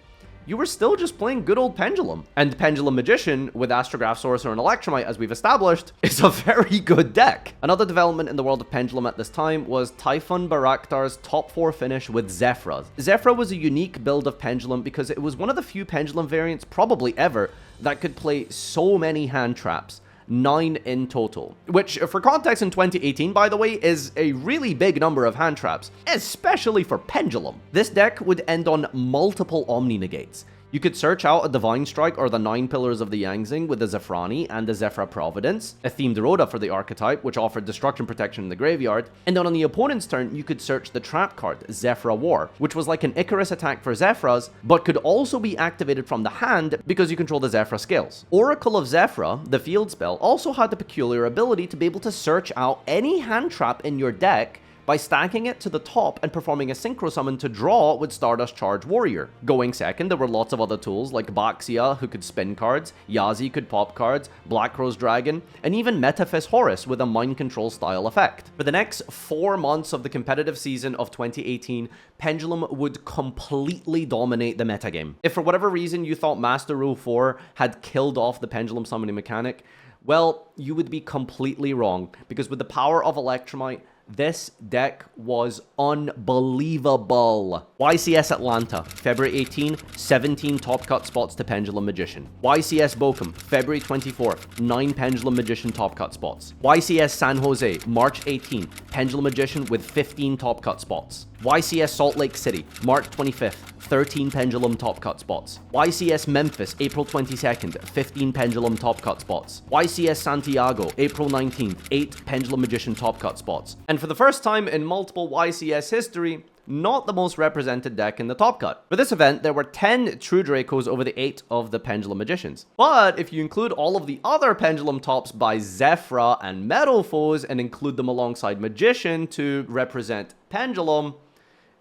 you were still just playing good old Pendulum. And Pendulum Magician, with Astrograph Sorcerer and Electromite, as we've established, is a very good deck. Another development in the world of Pendulum at this time was Typhon Baraktar's top 4 finish with Zephyra. Zephyra was a unique build of Pendulum because it was one of the few Pendulum variants, probably ever, that could play so many hand traps. 9 in total, which for context in 2018, by the way, is a really big number of hand traps, especially for Pendulum. This deck would end on multiple Omni Negates. You could search out a Divine Strike or the 9 Pillars of the Yangzing with the Zephrani and the Zephyra Providence, a Themed Rhoda for the archetype, which offered destruction protection in the graveyard, and then on the opponent's turn, you could search the trap card, Zephyra War, which was like an Icarus attack for Zephyras, but could also be activated from the hand because you control the Zephyra scales. Oracle of Zephyra, the field spell, also had the peculiar ability to be able to search out any hand trap in your deck by stacking it to the top and performing a synchro summon to draw with Stardust Charge Warrior. Going second, there were lots of other tools like Baxia, who could spin cards, Yazi could pop cards, Black Rose Dragon, and even Metaphys Horus with a mind control style effect. For the next 4 months of the competitive season of 2018, Pendulum would completely dominate the metagame. If for whatever reason you thought Master Rule 4 had killed off the Pendulum summoning mechanic, well, you would be completely wrong, because with the power of Electromite, this deck was unbelievable. YCS Atlanta, February 18, 17 top cut spots to Pendulum Magician. YCS Bochum, February 24th, 9 Pendulum Magician top cut spots. YCS San Jose, March 18, Pendulum Magician with 15 top cut spots. YCS Salt Lake City, March 25th, 13 Pendulum top cut spots. YCS Memphis, April 22nd, 15 Pendulum top cut spots. YCS Santiago, April 19th, 8 Pendulum Magician top cut spots. And for the first time in multiple YCS history, not the most represented deck in the top cut. For this event, there were 10 True Dracos over the 8 of the Pendulum Magicians. But if you include all of the other Pendulum tops by Zephyra and Metal Foes and include them alongside Magician to represent Pendulum,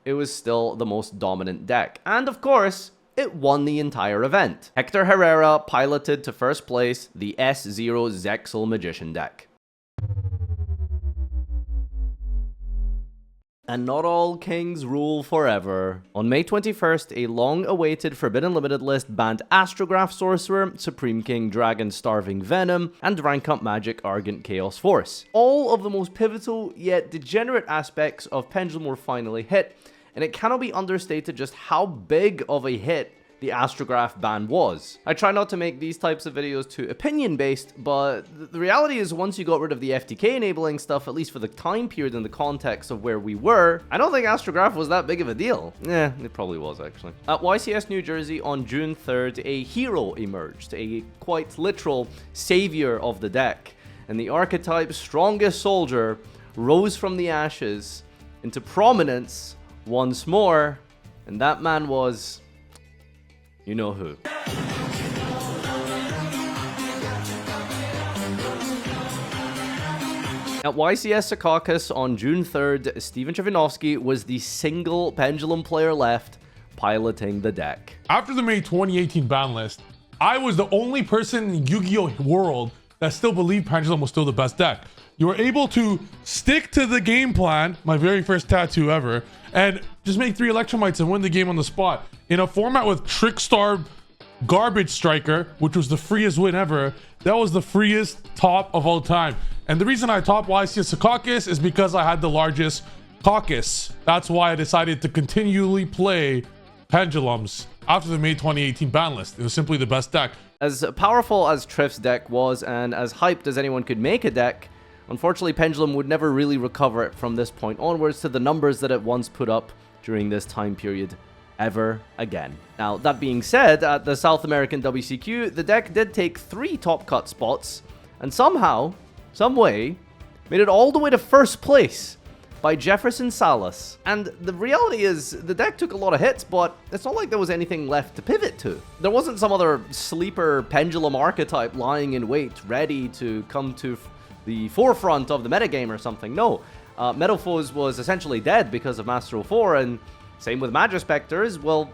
it was still the most dominant deck. And of course, it won the entire event. Hector Herrera piloted to first place the S0 Zexal Magician deck. And not all kings rule forever. On May 21st, a long-awaited Forbidden Limited list banned Astrograph Sorcerer, Supreme King Dragon Starving Venom, and Rank Up Magic Argent Chaos Force. All of the most pivotal yet degenerate aspects of Pendulum were finally hit, and it cannot be understated just how big of a hit the Astrograph ban was. I try not to make these types of videos too opinion-based, but the reality is once you got rid of the FTK enabling stuff, at least for the time period and the context of where we were, I don't think Astrograph was that big of a deal. It probably was actually. At YCS New Jersey on June 3rd, a hero emerged, a quite literal savior of the deck, and the archetype's strongest soldier rose from the ashes into prominence once more, and that man was... you know who. At YCS Secaucus on June 3rd, Steven Trivanovsky was the single Pendulum player left piloting the deck. After the May 2018 ban list, I was the only person in Yu-Gi-Oh world that still believed Pendulum was still the best deck. You were able to stick to the game plan, my very first tattoo ever, and just make 3 Electromites and win the game on the spot. In a format with Trickstar Garbage Striker, which was the freest win ever, that was the freest top of all time. And the reason I topped YCS Secaucus is because I had the largest caucus. That's why I decided to continually play Pendulums after the May 2018 ban list. It was simply the best deck. As powerful as Triff's deck was, and as hyped as anyone could make a deck, unfortunately, Pendulum would never really recover it from this point onwards to the numbers that it once put up during this time period ever again. Now, that being said, at the South American WCQ, the deck did take 3 top cut spots, and somehow, some way, made it all the way to first place by Jefferson Salas. And the reality is, the deck took a lot of hits, but it's not like there was anything left to pivot to. There wasn't some other sleeper Pendulum archetype lying in wait, ready to come to the forefront of the metagame or something. No, Metal Foes was essentially dead because of Master 04, and same with Magispectors. Well,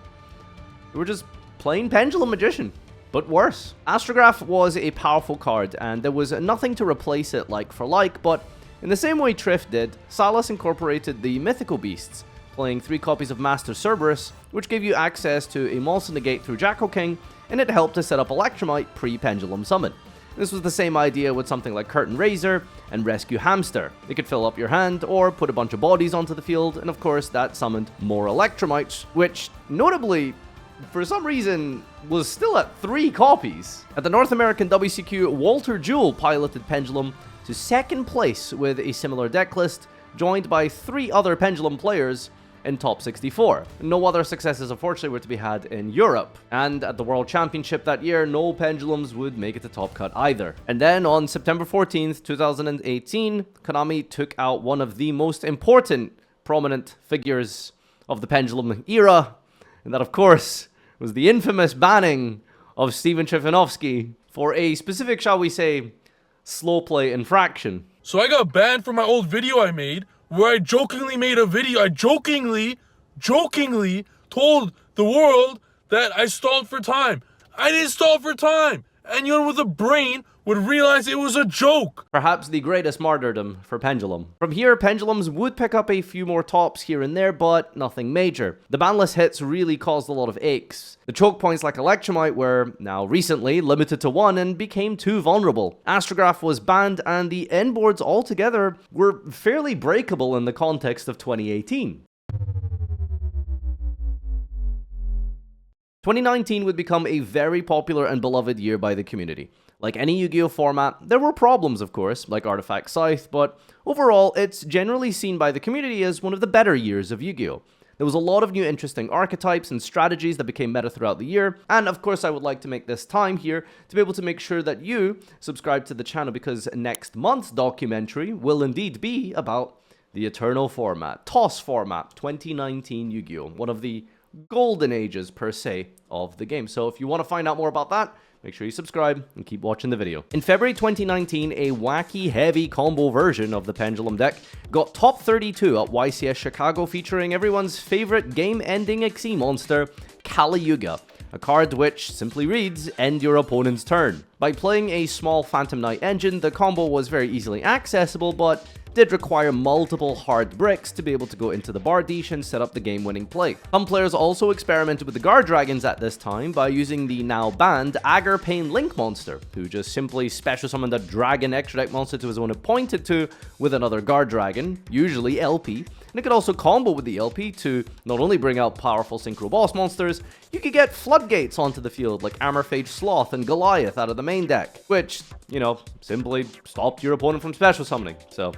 we were just plain Pendulum Magician, but worse. Astrograph was a powerful card, and there was nothing to replace it like for like, but in the same way Triff did, Salas incorporated the Mythical Beasts, playing 3 copies of Master Cerberus, which gave you access to a Molson Negate through Jackal King, and it helped to set up Electromite pre-Pendulum Summon. This was the same idea with something like Curtain Razor and Rescue Hamster. It could fill up your hand or put a bunch of bodies onto the field, and of course that summoned more Electromites, which notably, for some reason, was still at 3 copies. At the North American WCQ, Walter Jewell piloted Pendulum to second place with a similar deck list, joined by 3 other Pendulum players in top 64. No other successes unfortunately were to be had in Europe, and at the World Championship that year, no Pendulums would make it to top cut either. And then on September 14th, 2018, Konami took out one of the most important prominent figures of the Pendulum era, and that of course was the infamous banning of Steven Trivanovsky for a specific, shall we say, slow play infraction. So I got banned from my old video I made where I jokingly made a video. I jokingly told the world that I stalled for time. I didn't stall for time. Anyone with a brain would realize it was a joke. Perhaps the greatest martyrdom for Pendulum. From here, Pendulums would pick up a few more tops here and there, but nothing major. The banless hits really caused a lot of aches. The choke points like Electromite were, now recently, limited to 1 and became too vulnerable. Astrograph was banned, and the end boards altogether were fairly breakable in the context of 2018. 2019 would become a very popular and beloved year by the community. Like any Yu-Gi-Oh format, there were problems of course, like Artifact Scythe, but overall it's generally seen by the community as one of the better years of Yu-Gi-Oh! There was a lot of new interesting archetypes and strategies that became meta throughout the year, and of course I would like to make this time here to be able to make sure that you subscribe to the channel, because next month's documentary will indeed be about the Eternal format, TOS format, 2019 Yu-Gi-Oh! One of the golden ages per se of the game. So if you want to find out more about that, make sure you subscribe and keep watching the video. In February 2019, a wacky heavy combo version of the Pendulum deck got top 32 at YCS Chicago, featuring everyone's favorite game-ending XE monster, Yugioh, a card which simply reads, end your opponent's turn. By playing a small Phantom Knight engine, the combo was very easily accessible, but did require multiple hard bricks to be able to go into the Bardiche and set up the game-winning play. Some players also experimented with the Guard Dragons at this time by using the now banned Agarpain Link monster, who just simply special summoned a dragon extra deck monster to his own appointed to with another Guard Dragon, usually LP, and it could also combo with the LP to not only bring out powerful Synchro Boss monsters, you could get floodgates onto the field like Armorphage Sloth and Goliath out of the main deck, which, you know, simply stopped your opponent from special summoning, so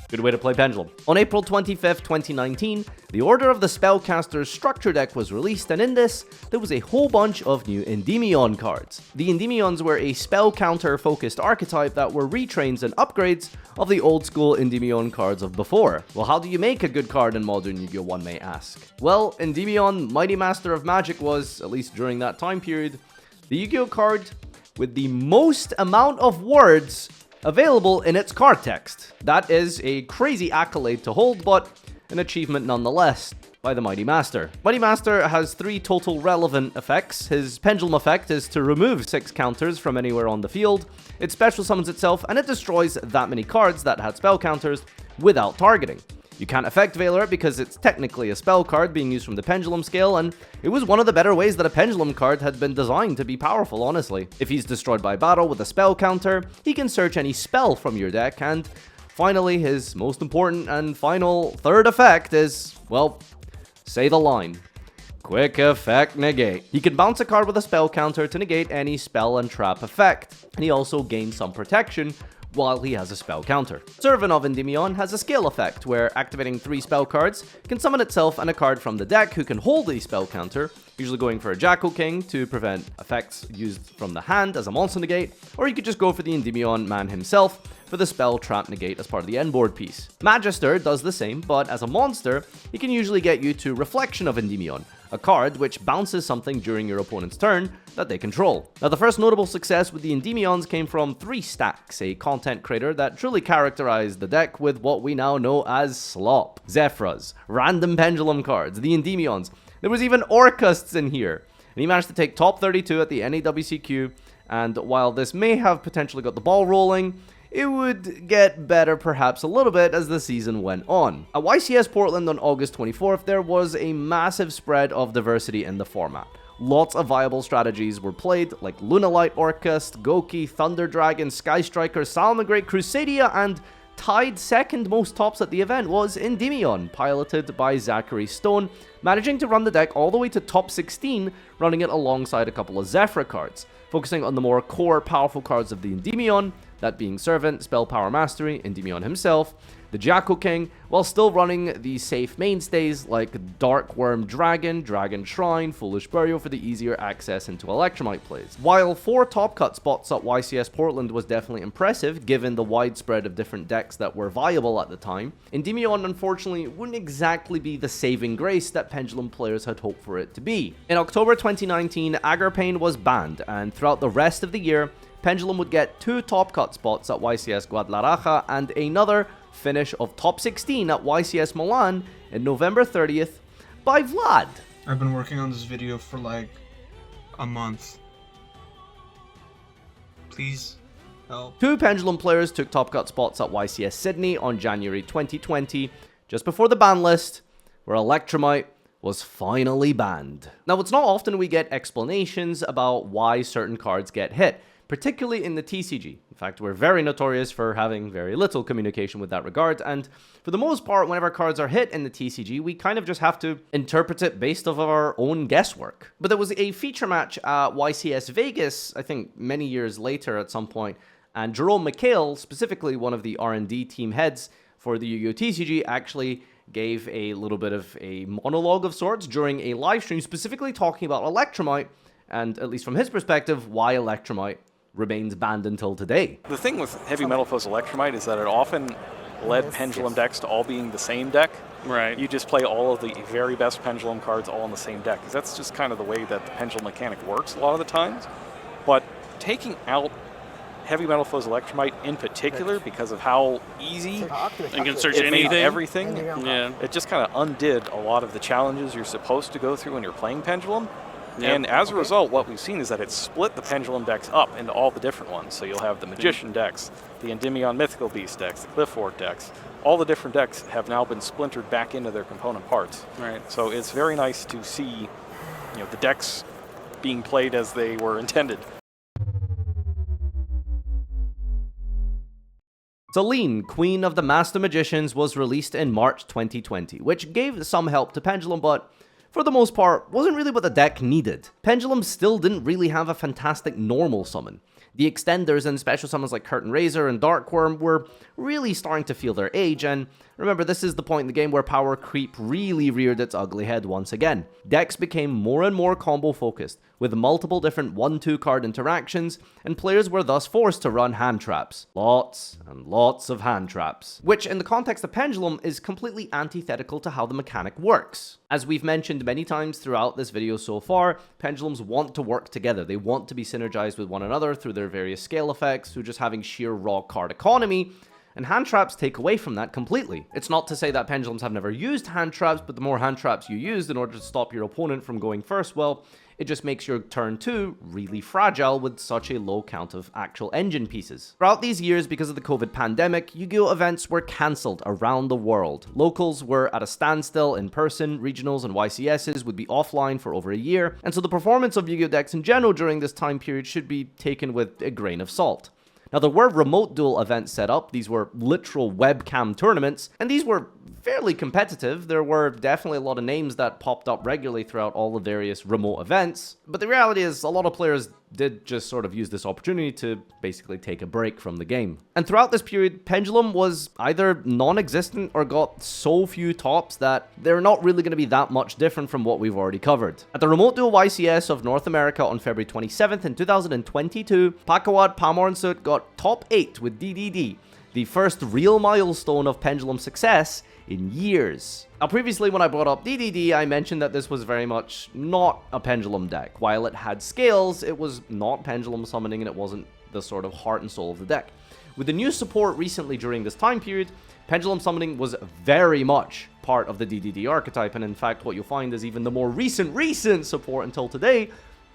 good way to play Pendulum. On April 25th, 2019, the Order of the Spellcaster's Structure deck was released, and in this, there was a whole bunch of new Endymion cards. The Endymions were a spell counter-focused archetype that were retrains and upgrades of the old-school Endymion cards of before. Well, how do you make a good card in modern Yu-Gi-Oh! One may ask? Well, Endymion, Mighty Master of Magic, was, at least during that time period, the Yu-Gi-Oh! Card with the most amount of words available in its card text. That is a crazy accolade to hold, but an achievement nonetheless by the Mighty Master. Mighty Master has 3 total relevant effects. His Pendulum effect is to remove 6 counters from anywhere on the field. It special summons itself, and it destroys that many cards that had spell counters without targeting. You can't effect Veiler it because it's technically a spell card being used from the Pendulum scale, and it was one of the better ways that a Pendulum card had been designed to be powerful, honestly. If he's destroyed by battle with a spell counter, he can search any spell from your deck, and finally, his most important and final third effect is, well, say the line. Quick Effect Negate. He can bounce a card with a spell counter to negate any spell and trap effect, and he also gains some protection while he has a spell counter. Servant of Endymion has a scale effect, where activating 3 spell cards can summon itself and a card from the deck who can hold a spell counter, usually going for a Jackal King to prevent effects used from the hand as a monster negate, or you could just go for the Endymion man himself for the spell trap negate as part of the end board piece. Magister does the same, but as a monster, he can usually get you to Reflection of Endymion, a card which bounces something during your opponent's turn that they control. Now, the first notable success with the Endymions came from 3 Stacks, a content creator that truly characterized the deck with what we now know as slop. Zephyras, random Pendulum cards, the Endymions. There was even Orcusts in here. And he managed to take top 32 at the NAWCQ, and while this may have potentially got the ball rolling, it would get better perhaps a little bit as the season went on. At YCS Portland on August 24th, there was a massive spread of diversity in the format. Lots of viable strategies were played, like Lunalight Orcust, Goki, Thunder Dragon, Sky Striker, Salamangreat, Crusadia, and tied second most tops at the event was Endymion, piloted by Zachary Stone, managing to run the deck all the way to top 16, running it alongside a couple of Zephyr cards, focusing on the more core powerful cards of the Endymion, that being Servant, Spell Power Mastery, Endymion himself, the Jackal King, while still running the safe mainstays like Dark Worm Dragon, Dragon Shrine, Foolish Burial for the easier access into Electromite plays. While 4 top cut spots at YCS Portland was definitely impressive given the widespread of different decks that were viable at the time, Endymion unfortunately wouldn't exactly be the saving grace that Pendulum players had hoped for it to be. In October 2019, Agarpain was banned, and throughout the rest of the year, Pendulum would get 2 top cut spots at YCS Guadalajara and another finish of top 16 at YCS Milan in November 30th by Vlad. I've been working on this video for like a month. Please help. 2 Pendulum players took top cut spots at YCS Sydney on January 2020, just before the ban list, where Electromite was finally banned. Now, it's not often we get explanations about why certain cards get hit, particularly in the TCG. In fact, we're very notorious for having very little communication with that regard, and for the most part, whenever cards are hit in the TCG, we kind of just have to interpret it based off of our own guesswork. But there was a feature match at YCS Vegas, I think many years later at some point, and Jerome McHale, specifically one of the R&D team heads for the Yu-Gi-Oh! TCG, actually gave a little bit of a monologue of sorts during a live stream, specifically talking about Electromite, and at least from his perspective, why Electromite remains banned until today. The thing with Heavy Metal Foes Electromite is that it often led Pendulum decks to all being the same deck. Right. You just play all of the very best Pendulum cards all in the same deck, because that's just kind of the way that the Pendulum mechanic works a lot of the times. But taking out Heavy Metal Foes Electromite in particular, because of how easy You can search it made anything. everything, Yeah. it just kind of undid a lot of the challenges you're supposed to go through when you're playing Pendulum. Yep. And as a result, what we've seen is that it's split the Pendulum decks up into all the different ones. So you'll have the Magician decks, the Endymion Mythical Beast decks, the Clifford decks. All the different decks have now been splintered back into their component parts. Right. So it's very nice to see, the decks being played as they were intended. Celine, Queen of the Master Magicians, was released in March 2020, which gave some help to Pendulum, but for the most part, wasn't really what the deck needed. Pendulum still didn't really have a fantastic normal summon. The extenders and special summons like Curtain Raiser and Darkworm were really starting to feel their age, and remember, this is the point in the game where power creep really reared its ugly head once again. Decks became more and more combo focused, with multiple different 1-2 card interactions, and players were thus forced to run hand traps. Lots and lots of hand traps. Which, in the context of Pendulum, is completely antithetical to how the mechanic works. As we've mentioned many times throughout this video so far, Pendulums want to work together. They want to be synergized with one another through their various scale effects, through just having sheer raw card economy, and hand traps take away from that completely. It's not to say that Pendulums have never used hand traps, but the more hand traps you use in order to stop your opponent from going first, well, it just makes your turn 2 really fragile with such a low count of actual engine pieces. Throughout these years, because of the COVID pandemic, Yu-Gi-Oh! Events were cancelled around the world. Locals were at a standstill in person, regionals and YCSs would be offline for over a year, and so the performance of Yu-Gi-Oh! Decks in general during this time period should be taken with a grain of salt. Now, there were remote duel events set up. These were literal webcam tournaments, and these were fairly competitive. There were definitely a lot of names that popped up regularly throughout all the various remote events, but the reality is a lot of players did just sort of use this opportunity to basically take a break from the game. And throughout this period, Pendulum was either non-existent or got so few tops that they're not really going to be that much different from what we've already covered. At the Remote Duel YCS of North America on February 27th in 2022, Pakawad Pamornsut got top 8 with DDD, the first real milestone of Pendulum success in years. Now, previously when I brought up DDD, I mentioned that this was very much not a Pendulum deck. While it had scales, it was not Pendulum summoning and it wasn't the sort of heart and soul of the deck. With the new support recently during this time period, Pendulum summoning was very much part of the DDD archetype, and in fact what you'll find is even the more recent support until today,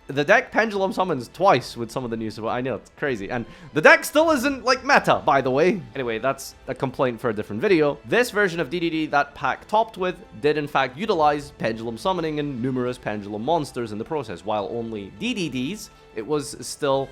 the deck Pendulum summons twice with some of the new support. I know, it's crazy. And the deck still isn't, like, meta, by the way. Anyway, that's a complaint for a different video. This version of DDD that pack topped with did, in fact, utilize Pendulum summoning and numerous Pendulum monsters in the process. While only DDDs, it was still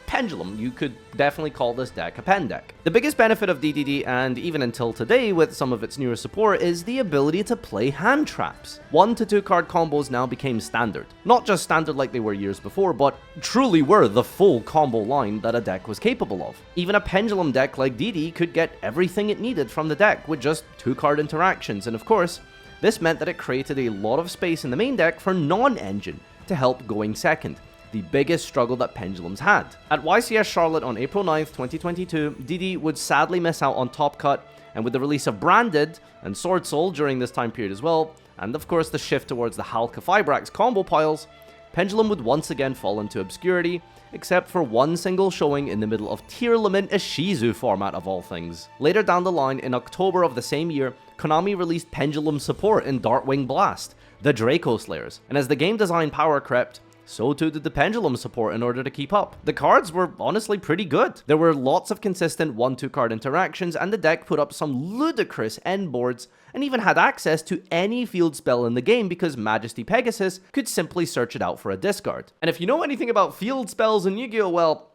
Pendulum. You could definitely call this deck a pen deck. The biggest benefit of DDD, and even until today with some of its newer support, is the ability to play hand traps. 1 to 2 card combos now became standard. Not just standard like they were years before, but truly were the full combo line that a deck was capable of. Even a Pendulum deck like DD could get everything it needed from the deck with just 2 card interactions, and of course, this meant that it created a lot of space in the main deck for non-engine to help going second, the biggest struggle that Pendulums had. At YCS Charlotte on April 9th, 2022, DD would sadly miss out on Top Cut, and with the release of Branded and Sword Soul during this time period as well, and of course the shift towards the Halka Fibrax combo piles, Pendulum would once again fall into obscurity, except for one single showing in the middle of Tier Lament Ishizu format of all things. Later down the line, in October of the same year, Konami released Pendulum support in Darkwing Blast, the Draco Slayers, and as the game design power crept, so too did the Pendulum support in order to keep up. The cards were honestly pretty good. There were lots of consistent 1-2 card interactions, and the deck put up some ludicrous end boards and even had access to any field spell in the game because Majesty Pegasus could simply search it out for a discard. And if you know anything about field spells in Yu-Gi-Oh, well,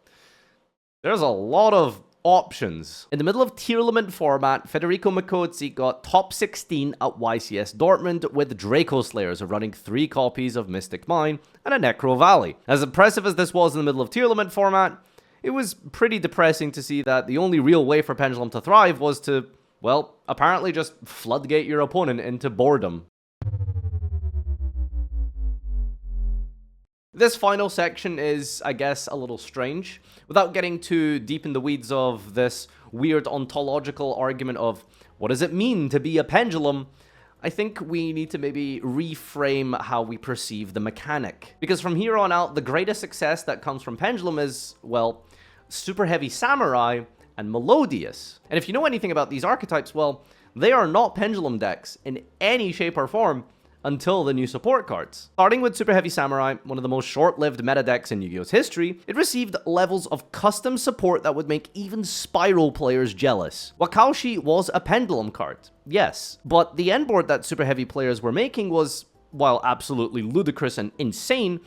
there's a lot of options. In the middle of Tier Lament format, Federico Mikozzi got top 16 at YCS Dortmund with Draco Slayers running 3 copies of Mystic Mine and a Necro Valley. As impressive as this was in the middle of Tier Lament format, it was pretty depressing to see that the only real way for Pendulum to thrive was to, well, apparently just floodgate your opponent into boredom. This final section is, I guess, a little strange. Without getting too deep in the weeds of this weird ontological argument of what does it mean to be a pendulum, I think we need to maybe reframe how we perceive the mechanic. Because from here on out, the greatest success that comes from Pendulum is, well, Super Heavy Samurai and Melodious. And if you know anything about these archetypes, well, they are not Pendulum decks in any shape or form until the new support cards. Starting with Super Heavy Samurai, one of the most short-lived meta decks in Yu-Gi-Oh's history, it received levels of custom support that would make even Spiral players jealous. Wakaushi was a Pendulum card, yes, but the end board that Super Heavy players were making was, while absolutely ludicrous and insane,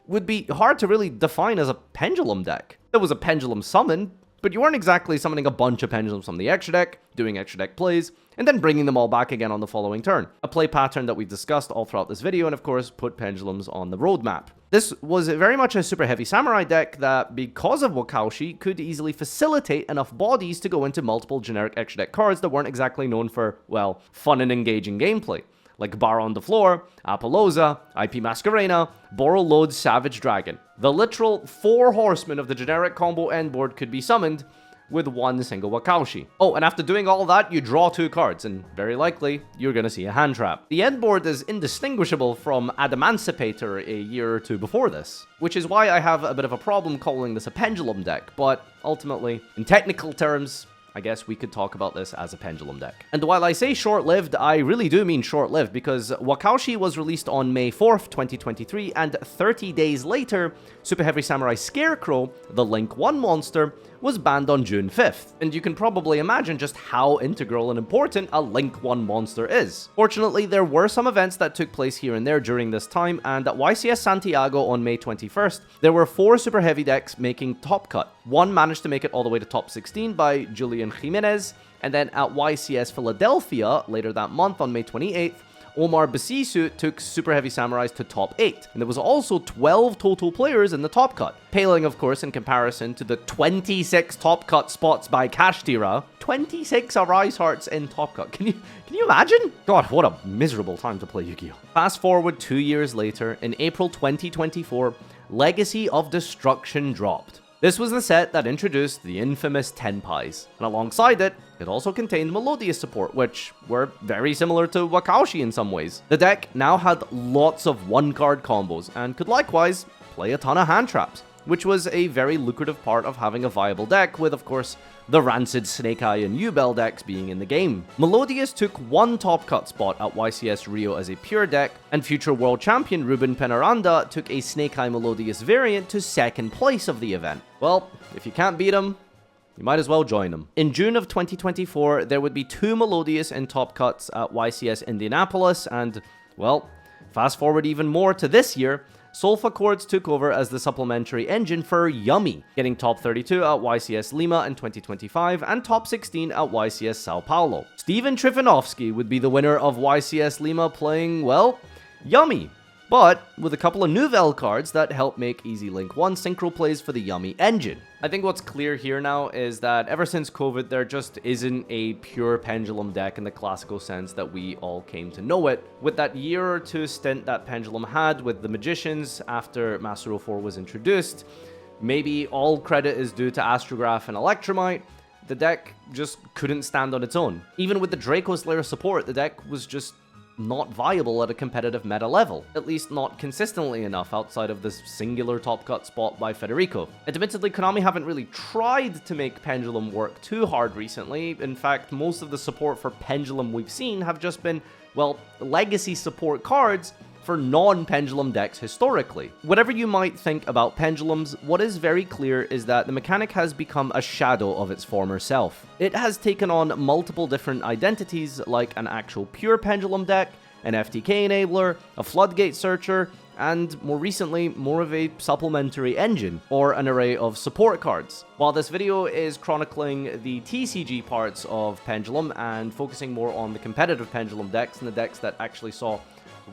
would be hard to really define as a Pendulum deck. There was a Pendulum summon, but you weren't exactly summoning a bunch of Pendulums from the extra deck, doing extra deck plays, and then bringing them all back again on the following turn. A play pattern that we've discussed all throughout this video, and of course, put Pendulums on the roadmap. This was very much a Super Heavy Samurai deck that, because of Wakaushi, could easily facilitate enough bodies to go into multiple generic extra deck cards that weren't exactly known for, well, fun and engaging gameplay, like Bar on the Floor, Apollosa, IP Masquerena, Boral Load Savage Dragon. The literal 4 horsemen of the generic combo end board could be summoned with one single Wakaushi. Oh, and after doing all that, you draw 2 cards, and very likely, you're gonna see a hand trap. The end board is indistinguishable from Adamancipator a year or 2 before this, which is why I have a bit of a problem calling this a Pendulum deck, but ultimately, in technical terms, I guess we could talk about this as a Pendulum deck. And while I say short-lived, I really do mean short-lived, because Wakaushi was released on May 4th, 2023, and 30 days later, Super Heavy Samurai Scarecrow, the Link 1 monster, was banned on June 5th. And you can probably imagine just how integral and important a Link 1 monster is. Fortunately, there were some events that took place here and there during this time, and at YCS Santiago on May 21st, there were 4 Super Heavy decks making top cut. One managed to make it all the way to top 16 by Julian Jimenez, and then at YCS Philadelphia later that month on May 28th, Omar Basisu took Super Heavy Samurais to top 8, and there was also 12 total players in the top cut, paling of course in comparison to the 26 top cut spots by Kashtira. 26 Arise Hearts in top cut. Can you imagine? God, what a miserable time to play Yu-Gi-Oh! Fast forward 2 years later, in April 2024, Legacy of Destruction dropped. This was the set that introduced the infamous Tenpais, and alongside it, it also contained Melodious support, which were very similar to Wakaushi in some ways. The deck now had lots of one-card combos, and could likewise play a ton of hand traps, which was a very lucrative part of having a viable deck, with of course the rancid Snake Eye and U-Bell decks being in the game. Melodious took 1 top cut spot at YCS Rio as a pure deck, and future world champion Ruben Penaranda took a Snake Eye Melodious variant to 2nd place of the event. Well, if you can't beat him, you might as well join them. In June of 2024, there would be 2 Melodious in top cuts at YCS Indianapolis, and, well, fast forward even more to this year, Solfa Chords took over as the supplementary engine for Yummy, getting top 32 at YCS Lima in 2025 and top 16 at YCS Sao Paulo. Steven Trifanovsky would be the winner of YCS Lima playing, well, Yummy, but with a couple of Nouvelle cards that help make Easy Link 1 synchro plays for the Yummy engine. I think what's clear here now is that ever since COVID, there just isn't a pure Pendulum deck in the classical sense that we all came to know it. With that year or 2 stint that Pendulum had with the Magicians after Master 04 was introduced, maybe all credit is due to Astrograph and Electromite, the deck just couldn't stand on its own. Even with the Draco Slayer support, the deck was just not viable at a competitive meta level, at least not consistently enough outside of this singular top cut spot by Federico. Admittedly, Konami haven't really tried to make Pendulum work too hard recently. In fact, most of the support for Pendulum we've seen have just been, well, legacy support cards for non-Pendulum decks historically. Whatever you might think about Pendulums, what is very clear is that the mechanic has become a shadow of its former self. It has taken on multiple different identities, like an actual pure Pendulum deck, an FTK enabler, a floodgate searcher, and more recently, more of a supplementary engine, or an array of support cards. While this video is chronicling the TCG parts of Pendulum and focusing more on the competitive Pendulum decks and the decks that actually saw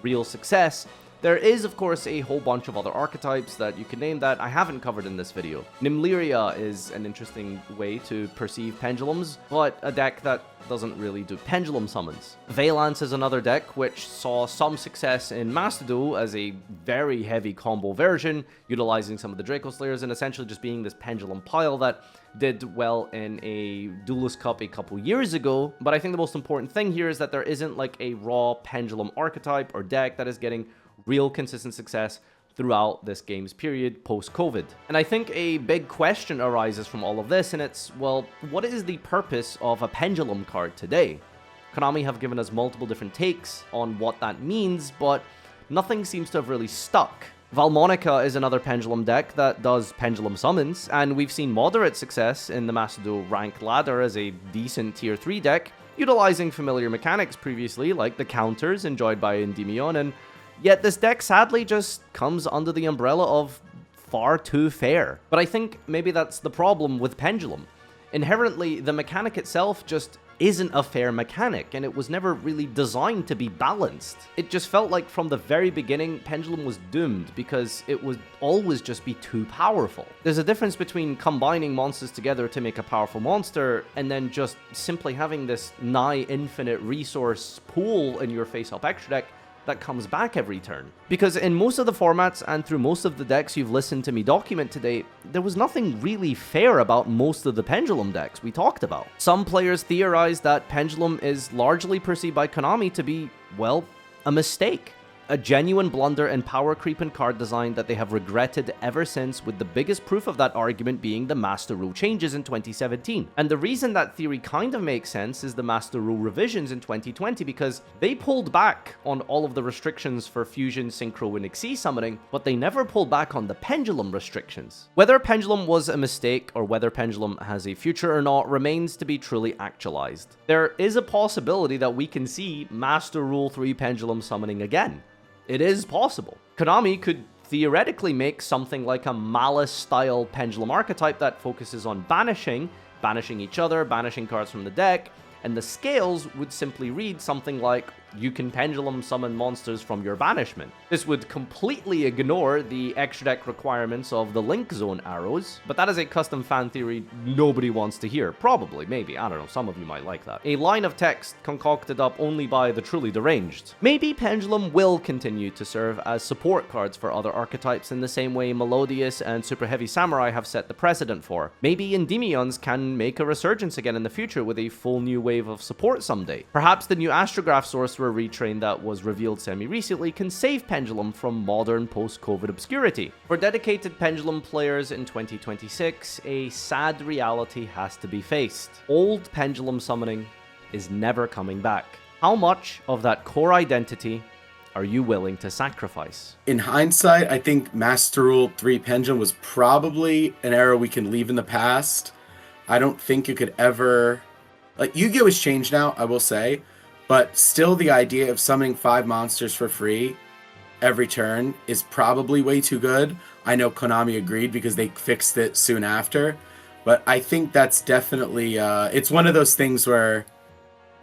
real success, there is of course a whole bunch of other archetypes that you can name that I haven't covered in this video. Nimlyria is an interesting way to perceive Pendulums, but a deck that doesn't really do Pendulum summons. Valance is another deck which saw some success in Master Duel as a very heavy combo version, utilizing some of the Draco Slayers and essentially just being this Pendulum pile that did well in a Duelist Cup a couple years ago. But I think the most important thing here is that there isn't like a raw Pendulum archetype or deck that is getting real consistent success throughout this game's period post-COVID. And I think a big question arises from all of this, and it's, well, what is the purpose of a Pendulum card today? Konami have given us multiple different takes on what that means, but nothing seems to have really stuck. Valmonica is another Pendulum deck that does Pendulum summons, and we've seen moderate success in the Master Duel rank ladder as a decent tier 3 deck, utilizing familiar mechanics previously, like the counters enjoyed by Endymion, and yet this deck sadly just comes under the umbrella of far too fair. But I think maybe that's the problem with Pendulum. Inherently, the mechanic itself just isn't a fair mechanic, and it was never really designed to be balanced. It just felt like from the very beginning, Pendulum was doomed because it would always just be too powerful. There's a difference between combining monsters together to make a powerful monster, and then just simply having this nigh infinite resource pool in your face-up extra deck that comes back every turn. Because in most of the formats and through most of the decks you've listened to me document today, there was nothing really fair about most of the Pendulum decks we talked about. Some players theorize that Pendulum is largely perceived by Konami to be, well, a mistake. A genuine blunder and power creep in card design that they have regretted ever since, with the biggest proof of that argument being the Master Rule changes in 2017. And the reason that theory kind of makes sense is the Master Rule revisions in 2020, because they pulled back on all of the restrictions for Fusion, Synchro, and Xyz summoning, but they never pulled back on the Pendulum restrictions. Whether Pendulum was a mistake or whether Pendulum has a future or not remains to be truly actualized. There is a possibility that we can see Master Rule 3 Pendulum summoning again. It is possible. Konami could theoretically make something like a Malice-style Pendulum archetype that focuses on banishing each other, banishing cards from the deck, and the scales would simply read something like, you can Pendulum summon monsters from your banishment. This would completely ignore the extra deck requirements of the Link Zone arrows, but that is a custom fan theory nobody wants to hear. Probably, maybe, I don't know, some of you might like that. A line of text concocted up only by the truly deranged. Maybe Pendulum will continue to serve as support cards for other archetypes in the same way Melodious and Super Heavy Samurai have set the precedent for. Maybe Endymions can make a resurgence again in the future with a full new wave of support someday. Perhaps the new Astrograph Sorcerer retrain that was revealed semi-recently can save Pendulum from modern post-COVID obscurity. For dedicated Pendulum players in 2026, a sad reality has to be faced. Old Pendulum summoning is never coming back. How much of that core identity are you willing to sacrifice? In hindsight, I think Master Rule 3 Pendulum was probably an era we can leave in the past. I don't think you could ever... Like, Yugioh has changed now, I will say, but still the idea of summoning 5 monsters for free every turn is probably way too good. I know Konami agreed because they fixed it soon after, but I think that's definitely, it's one of those things where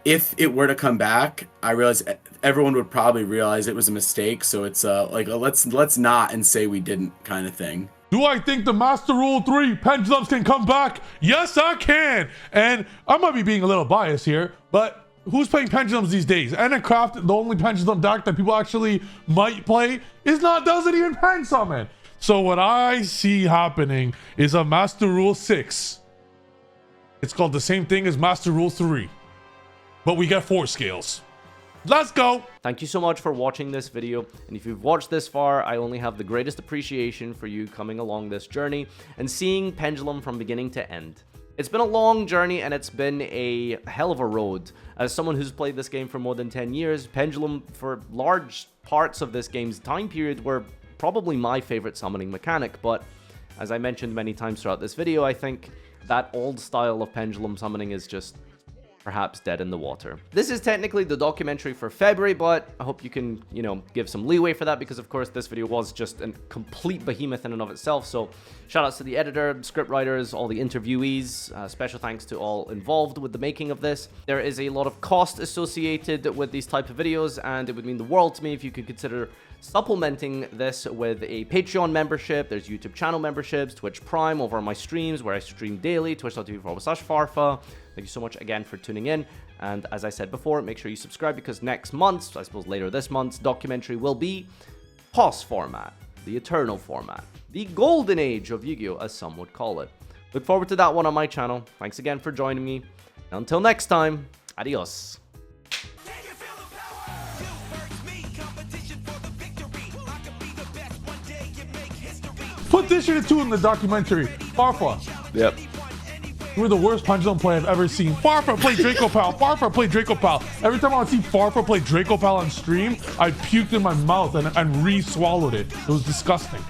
if it were to come back, I realize everyone would probably realize it was a mistake, so it's like a let's not and say we didn't kind of thing. Do I think the Master Rule 3 Pendulums can come back? Yes, I can. And I might be being a little biased here, but who's playing Pendulums these days? Craft, the only Pendulum deck that people actually might play, doesn't even pen summon. So what I see happening is a Master Rule 6. It's called the same thing as Master Rule 3, but we get 4 scales. Let's go. Thank you so much for watching this video, and if you've watched this far, I only have the greatest appreciation for you coming along this journey and seeing Pendulum from beginning to end. It's been a long journey and it's been a hell of a road. As someone who's played this game for more than 10 years, Pendulum, for large parts of this game's time period, were probably my favorite summoning mechanic, but as I mentioned many times throughout this video, I think that old style of Pendulum summoning is just perhaps dead in the water. This is technically the documentary for February, but I hope you can, give some leeway for that, because of course this video was just a complete behemoth in and of itself. So shout outs to the editor, script writers, all the interviewees, special thanks to all involved with the making of this. There is a lot of cost associated with these type of videos, and it would mean the world to me if you could consider supplementing this with a Patreon membership. There's YouTube channel memberships, Twitch Prime over on my streams where I stream daily, twitch.tv/Farfa. Thank you so much again for tuning in. And as I said before, make sure you subscribe, because next month, I suppose later this month's documentary will be POS format, the eternal format, the golden age of Yu-Gi-Oh, as some would call it. Look forward to that one on my channel. Thanks again for joining me. Until next time, adios. Put this shit too in the documentary. Farfa. Yep. You were the worst Pendulum player I've ever seen. Farfa played Dracopal. Farfa played Dracopal. Every time I would see Farfa play Dracopal on stream, I puked in my mouth and re-swallowed it. It was disgusting.